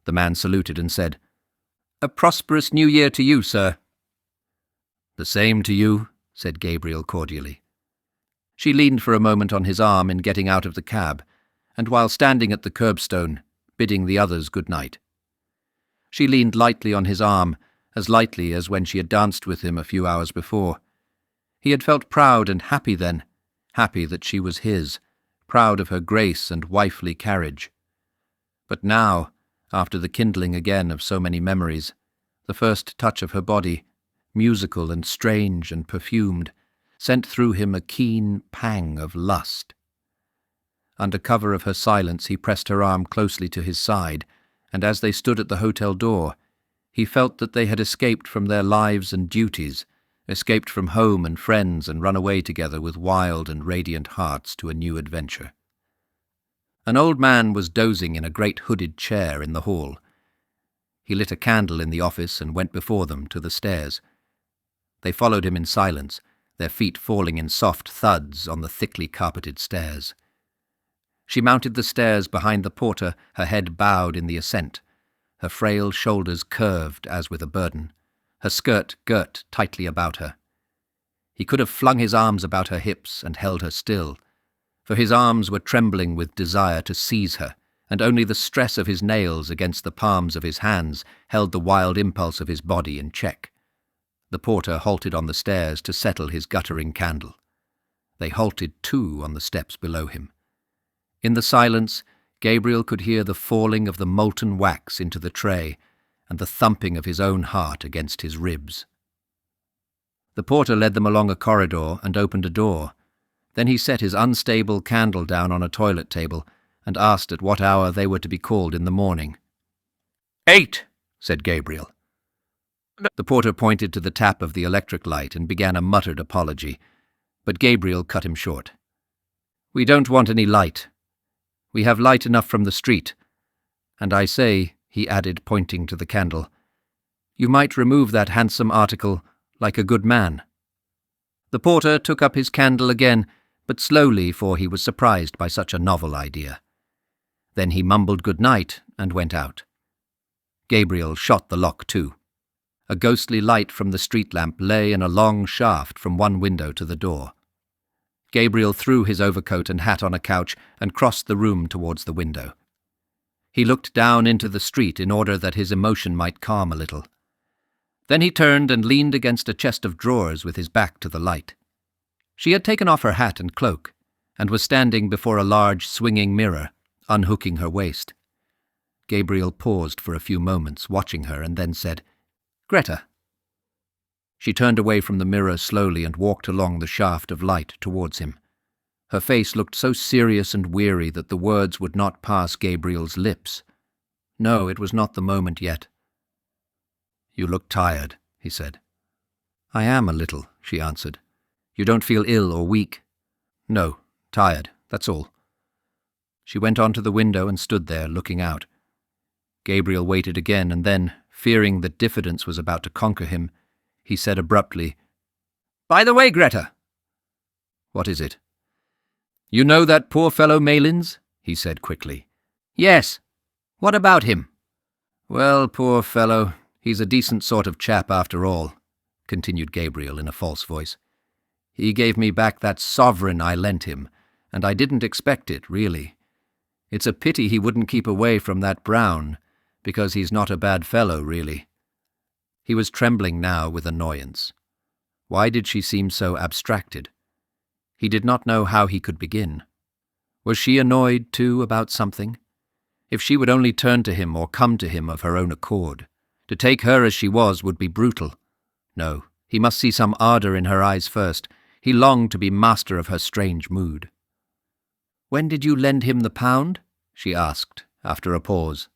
The man saluted and said, "A prosperous New Year to you, sir." "The same to you," said Gabriel cordially. She leaned for a moment on his arm in getting out of the cab, and while standing at the curbstone, bidding the others good night. She leaned lightly on his arm, as lightly as when she had danced with him a few hours before. He had felt proud and happy then, happy that she was his, proud of her grace and wifely carriage. But now, after the kindling again of so many memories, the first touch of her body, musical and strange and perfumed, sent through him a keen pang of lust. Under cover of her silence he pressed her arm closely to his side, and as they stood at the hotel door, he felt that they had escaped from their lives and duties, escaped from home and friends and run away together with wild and radiant hearts to a new adventure. An old man was dozing in a great hooded chair in the hall. He lit a candle in the office and went before them to the stairs. They followed him in silence, their feet falling in soft thuds on the thickly carpeted stairs. She mounted the stairs behind the porter, her head bowed in the ascent, her frail shoulders curved as with a burden, her skirt girt tightly about her. He could have flung his arms about her hips and held her still, for his arms were trembling with desire to seize her, and only the stress of his nails against the palms of his hands held the wild impulse of his body in check. The porter halted on the stairs to settle his guttering candle. They halted too on the steps below him. In the silence, Gabriel could hear the falling of the molten wax into the tray and the thumping of his own heart against his ribs. The porter led them along a corridor and opened a door. Then he set his unstable candle down on a toilet table and asked at what hour they were to be called in the morning. 8, said Gabriel. The porter pointed to the tap of the electric light and began a muttered apology, but Gabriel cut him short. We don't want any light. We have light enough from the street. And I say, he added, pointing to the candle, you might remove that handsome article like a good man. The porter took up his candle again, but slowly, for he was surprised by such a novel idea. Then he mumbled good night and went out. Gabriel shot the lock to. A ghostly light from the street lamp lay in a long shaft from one window to the door. Gabriel threw his overcoat and hat on a couch and crossed the room towards the window. He looked down into the street in order that his emotion might calm a little. Then he turned and leaned against a chest of drawers with his back to the light. She had taken off her hat and cloak, and was standing before a large swinging mirror, unhooking her waist. Gabriel paused for a few moments, watching her, and then said, Greta. She turned away from the mirror slowly and walked along the shaft of light towards him. Her face looked so serious and weary that the words would not pass Gabriel's lips. No, it was not the moment yet. You look tired, he said. I am a little, she answered. You don't feel ill or weak? No, tired, that's all. She went on to the window and stood there, looking out. Gabriel waited again, and then, fearing that diffidence was about to conquer him, he said abruptly, By the way, Greta. What is it? You know that poor fellow Malins? He said quickly. Yes. What about him? Well, poor fellow, he's a decent sort of chap after all, continued Gabriel in a false voice. He gave me back that sovereign I lent him, and I didn't expect it, really. It's a pity he wouldn't keep away from that Brown, because he's not a bad fellow, really. He was trembling now with annoyance. Why did she seem so abstracted? He did not know how he could begin. Was she annoyed, too, about something? If she would only turn to him or come to him of her own accord. To take her as she was would be brutal. No, he must see some ardour in her eyes first. He longed to be master of her strange mood. When did you lend him the £1? She asked, after a pause.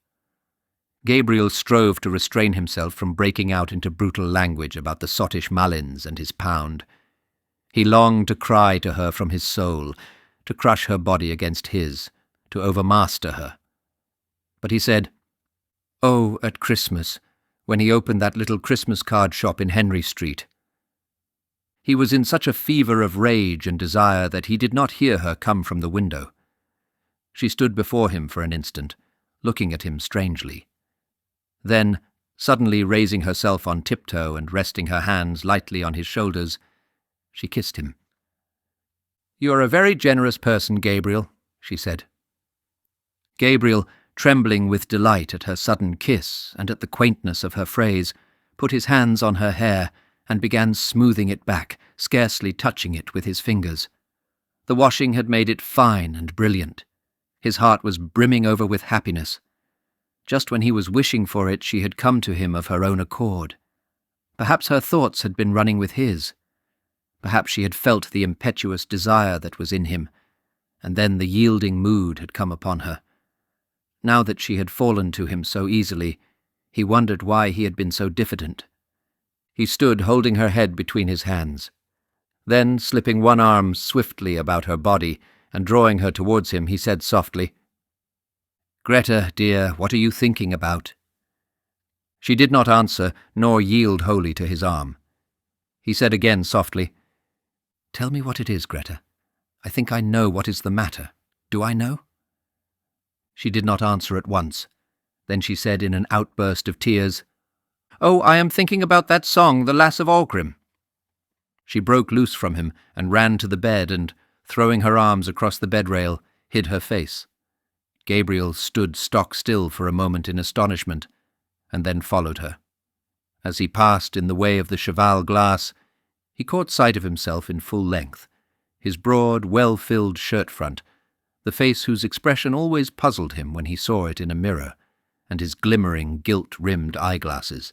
Gabriel strove to restrain himself from breaking out into brutal language about the sottish Malins and his £1. He longed to cry to her from his soul, to crush her body against his, to overmaster her. But he said, Oh, at Christmas, when he opened that little Christmas card shop in Henry Street. He was in such a fever of rage and desire that he did not hear her come from the window. She stood before him for an instant, looking at him strangely. Then, suddenly raising herself on tiptoe and resting her hands lightly on his shoulders, she kissed him. "You are a very generous person, Gabriel," she said. Gabriel, trembling with delight at her sudden kiss and at the quaintness of her phrase, put his hands on her hair and began smoothing it back, scarcely touching it with his fingers. The washing had made it fine and brilliant. His heart was brimming over with happiness. Just when he was wishing for it, she had come to him of her own accord. Perhaps her thoughts had been running with his. Perhaps she had felt the impetuous desire that was in him, and then the yielding mood had come upon her. Now that she had fallen to him so easily, he wondered why he had been so diffident. He stood holding her head between his hands. Then, slipping one arm swiftly about her body and drawing her towards him, he said softly, "Greta, dear, what are you thinking about?" She did not answer, nor yield wholly to his arm. He said again softly, "Tell me what it is, Greta. I think I know what is the matter. Do I know?" She did not answer at once. Then she said in an outburst of tears, "Oh, I am thinking about that song, The Lass of Aughrim." She broke loose from him and ran to the bed and, throwing her arms across the bed-rail, hid her face. Gabriel stood stock-still for a moment in astonishment, and then followed her. As he passed in the way of the cheval glass, he caught sight of himself in full length, his broad, well-filled shirt-front, the face whose expression always puzzled him when he saw it in a mirror, and his glimmering, gilt-rimmed eyeglasses.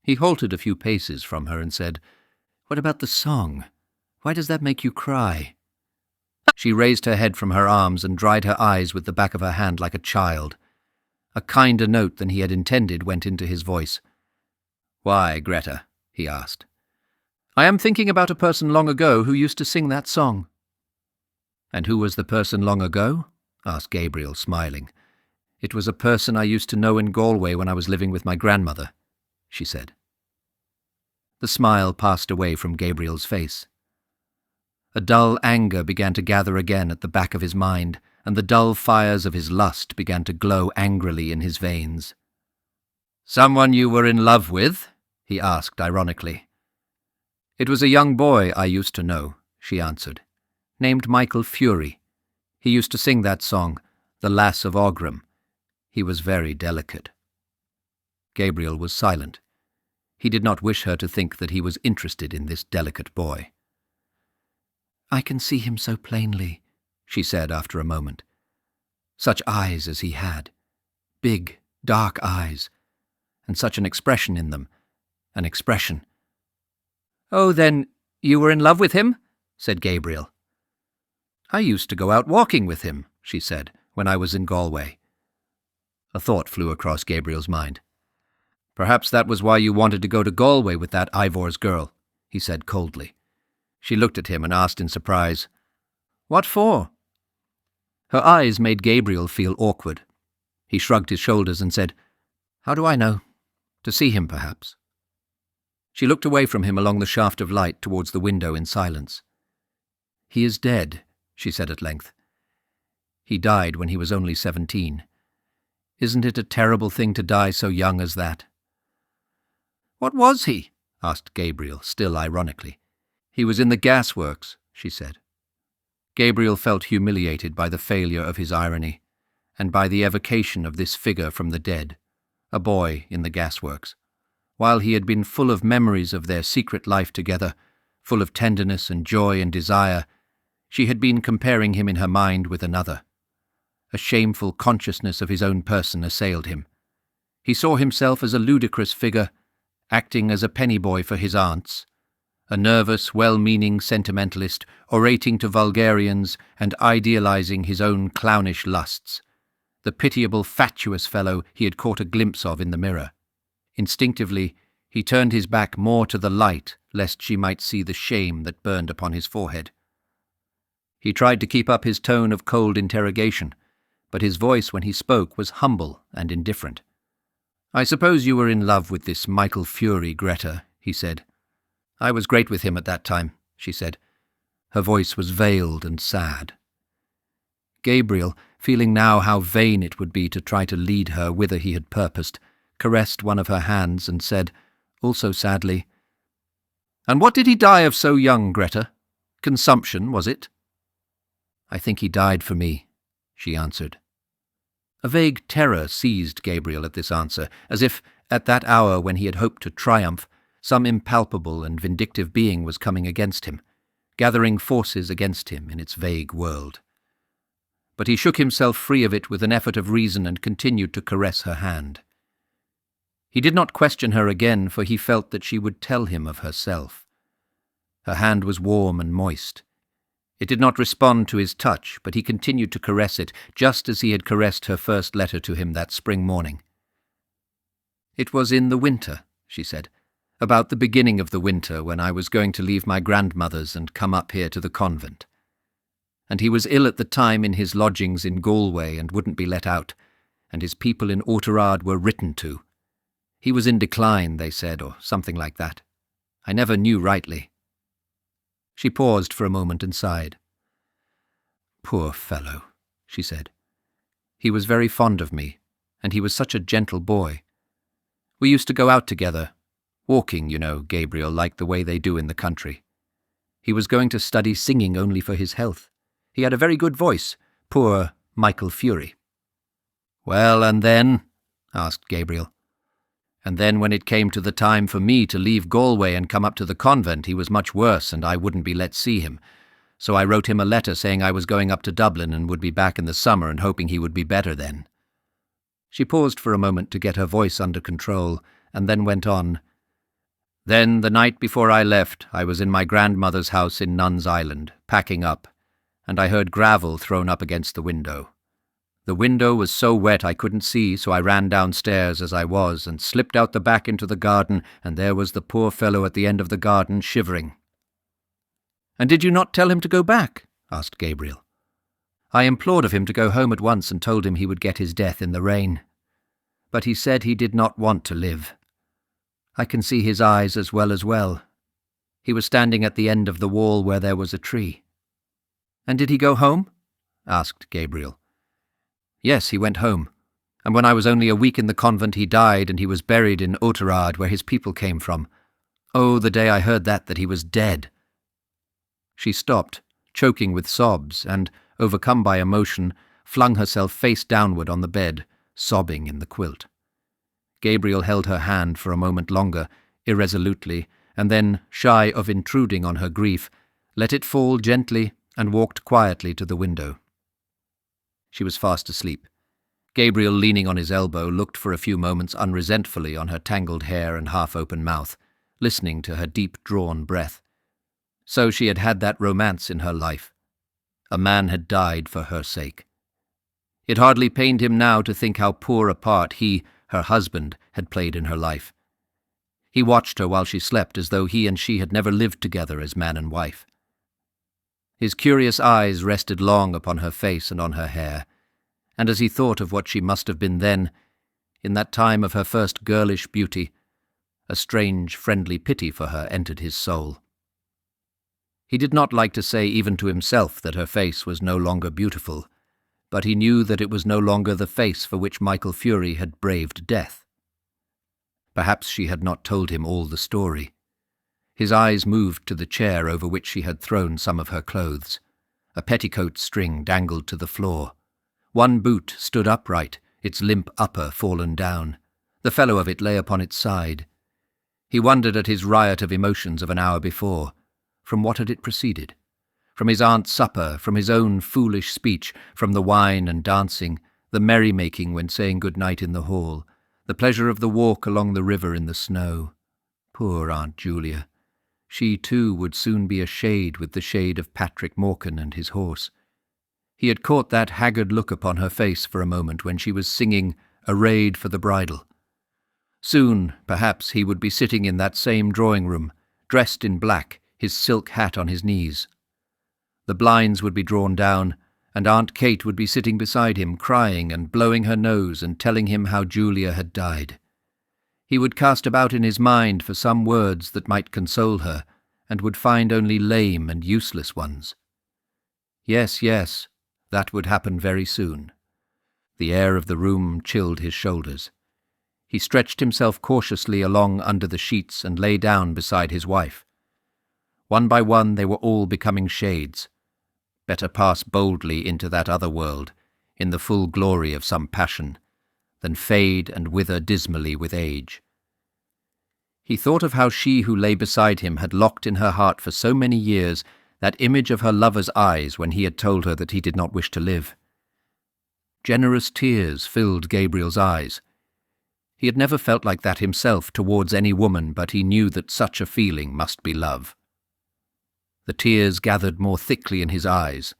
He halted a few paces from her and said, "What about the song? Why does that make you cry?" She raised her head from her arms and dried her eyes with the back of her hand like a child. A kinder note than he had intended went into his voice. "Why, Greta?" he asked. "I am thinking about a person long ago who used to sing that song." "And who was the person long ago?" asked Gabriel, smiling. "It was a person I used to know in Galway when I was living with my grandmother," she said. The smile passed away from Gabriel's face. A dull anger began to gather again at the back of his mind, and the dull fires of his lust began to glow angrily in his veins. "Someone you were in love with?" he asked ironically. "It was a young boy I used to know," she answered, "named Michael Fury. He used to sing that song, The Lass of Aughrim. He was very delicate." Gabriel was silent. He did not wish her to think that he was interested in this delicate boy. "I can see him so plainly," she said after a moment. Such eyes as he had. Big, dark eyes. And such an expression in them. An expression. "Oh, then, you were in love with him?" said Gabriel. "I used to go out walking with him," she said, "when I was in Galway." A thought flew across Gabriel's mind. "Perhaps that was why you wanted to go to Galway with that Ivor's girl," he said coldly. She looked at him and asked in surprise, "What for?" Her eyes made Gabriel feel awkward. He shrugged his shoulders and said, "How do I know? To see him, perhaps." She looked away from him along the shaft of light towards the window in silence. "He is dead," she said at length. "He died when he was only 17. Isn't it a terrible thing to die so young as that?" "What was he?" asked Gabriel, still ironically. "He was in the gasworks," she said. Gabriel felt humiliated by the failure of his irony, and by the evocation of this figure from the dead, a boy in the gasworks. While he had been full of memories of their secret life together, full of tenderness and joy and desire, she had been comparing him in her mind with another. A shameful consciousness of his own person assailed him. He saw himself as a ludicrous figure, acting as a penny boy for his aunts, a nervous, well-meaning sentimentalist orating to vulgarians and idealizing his own clownish lusts, the pitiable, fatuous fellow he had caught a glimpse of in the mirror. Instinctively, he turned his back more to the light, lest she might see the shame that burned upon his forehead. He tried to keep up his tone of cold interrogation, but his voice when he spoke was humble and indifferent. "I suppose you were in love with this Michael Fury, Greta," he said. I was great with him at that time, she said. Her voice was veiled and sad. Gabriel, feeling now how vain it would be to try to lead her whither he had purposed, caressed one of her hands and said, also sadly, "And what did he die of so young, Greta? Consumption, was it?" "I think he died for me," she answered. A vague terror seized Gabriel at this answer, as if, at that hour when he had hoped to triumph, some impalpable and vindictive being was coming against him, gathering forces against him in its vague world. But he shook himself free of it with an effort of reason and continued to caress her hand. He did not question her again, for he felt that she would tell him of herself. Her hand was warm and moist. It did not respond to his touch, but he continued to caress it, just as he had caressed her first letter to him that spring morning. "It was in the winter," she said, "about the beginning of the winter, when I was going to leave my grandmother's and come up here to the convent. And he was ill at the time in his lodgings in Galway and wouldn't be let out, and his people in Oughterard were written to. He was in decline, they said, or something like that. I never knew rightly." She paused for a moment and sighed. "Poor fellow," she said. "He was very fond of me, and he was such a gentle boy. We used to go out together, walking, you know, Gabriel, like the way they do in the country. He was going to study singing only for his health. He had a very good voice, poor Michael Fury." "Well, and then?" asked Gabriel. "And then when it came to the time for me to leave Galway and come up to the convent, he was much worse and I wouldn't be let see him. So I wrote him a letter saying I was going up to Dublin and would be back in the summer and hoping he would be better then." She paused for a moment to get her voice under control and then went on. "Then, the night before I left, I was in my grandmother's house in Nuns Island, packing up, and I heard gravel thrown up against the window. The window was so wet I couldn't see, so I ran downstairs as I was and slipped out the back into the garden, and there was the poor fellow at the end of the garden shivering." "And did you not tell him to go back?" asked Gabriel. "I implored of him to go home at once and told him he would get his death in the rain. But he said he did not want to live. I can see his eyes as well. He was standing at the end of the wall where there was a tree." "And did he go home?" asked Gabriel. "Yes, he went home, and when I was only a week in the convent he died, and he was buried in Oughterard, where his people came from. Oh, the day I heard that he was dead." She stopped, choking with sobs, and, overcome by emotion, flung herself face downward on the bed, sobbing in the quilt. Gabriel held her hand for a moment longer, irresolutely, and then, shy of intruding on her grief, let it fall gently and walked quietly to the window. She was fast asleep. Gabriel, leaning on his elbow, looked for a few moments unresentfully on her tangled hair and half-open mouth, listening to her deep-drawn breath. So she had had that romance in her life. A man had died for her sake. It hardly pained him now to think how poor a part he, her husband, had played in her life. He watched her while she slept as though he and she had never lived together as man and wife. His curious eyes rested long upon her face and on her hair, and as he thought of what she must have been then, in that time of her first girlish beauty, a strange, friendly pity for her entered his soul. He did not like to say even to himself that her face was no longer beautiful, but he knew that it was no longer the face for which Michael Fury had braved death. Perhaps she had not told him all the story. His eyes moved to the chair over which she had thrown some of her clothes. A petticoat string dangled to the floor. One boot stood upright, its limp upper fallen down. The fellow of it lay upon its side. He wondered at his riot of emotions of an hour before. From what had it proceeded? From his aunt's supper, from his own foolish speech, from the wine and dancing, the merrymaking when saying good night in the hall, the pleasure of the walk along the river in the snow. Poor Aunt Julia. She, too, would soon be a shade with the shade of Patrick Morkan and his horse. He had caught that haggard look upon her face for a moment when she was singing Arrayed for the Bridal. Soon, perhaps, he would be sitting in that same drawing-room, dressed in black, his silk hat on his knees. The blinds would be drawn down, and Aunt Kate would be sitting beside him, crying and blowing her nose and telling him how Julia had died. He would cast about in his mind for some words that might console her, and would find only lame and useless ones. Yes, yes, that would happen very soon. The air of the room chilled his shoulders. He stretched himself cautiously along under the sheets and lay down beside his wife. One by one they were all becoming shades. Better pass boldly into that other world, in the full glory of some passion, than fade and wither dismally with age. He thought of how she who lay beside him had locked in her heart for so many years that image of her lover's eyes when he had told her that he did not wish to live. Generous tears filled Gabriel's eyes. He had never felt like that himself towards any woman, but he knew that such a feeling must be love. The tears gathered more thickly in his eyes,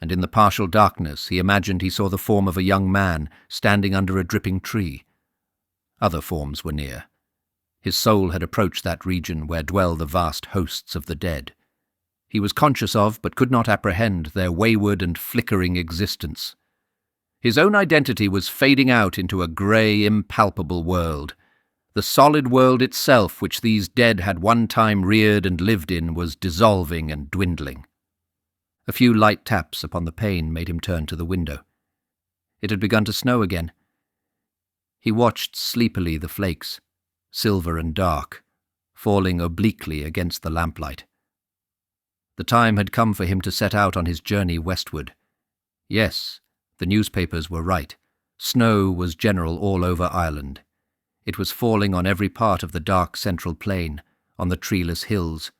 and in the partial darkness he imagined he saw the form of a young man standing under a dripping tree. Other forms were near. His soul had approached that region where dwell the vast hosts of the dead. He was conscious of, but could not apprehend, their wayward and flickering existence. His own identity was fading out into a grey, impalpable world. The solid world itself, which these dead had one time reared and lived in, was dissolving and dwindling. A few light taps upon the pane made him turn to the window. It had begun to snow again. He watched sleepily the flakes, silver and dark, falling obliquely against the lamplight. The time had come for him to set out on his journey westward. Yes, the newspapers were right. Snow was general all over Ireland. It was falling on every part of the dark central plain, on the treeless hills,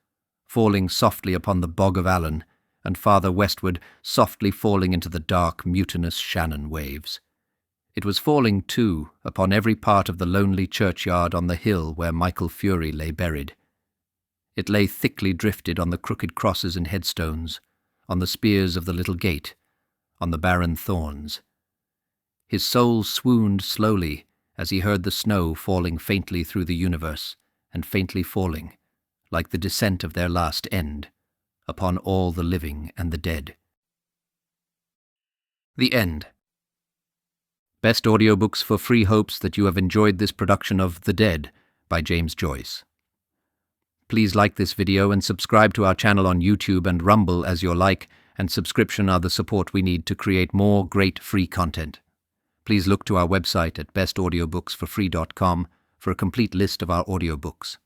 falling softly upon the bog of Allen, and farther westward, softly falling into the dark, mutinous Shannon waves. It was falling, too, upon every part of the lonely churchyard on the hill where Michael Fury lay buried. It lay thickly drifted on the crooked crosses and headstones, on the spears of the little gate, on the barren thorns. His soul swooned slowly as he heard the snow falling faintly through the universe, and faintly falling, like the descent of their last end, upon all the living and the dead. The End. Best audiobooks for free hopes that you have enjoyed this production of The Dead by James Joyce. Please like this video and subscribe to our channel on YouTube and Rumble, as your like and subscription are the support we need to create more great free content. Please look to our website at bestaudiobooksforfree.com for a complete list of our audiobooks.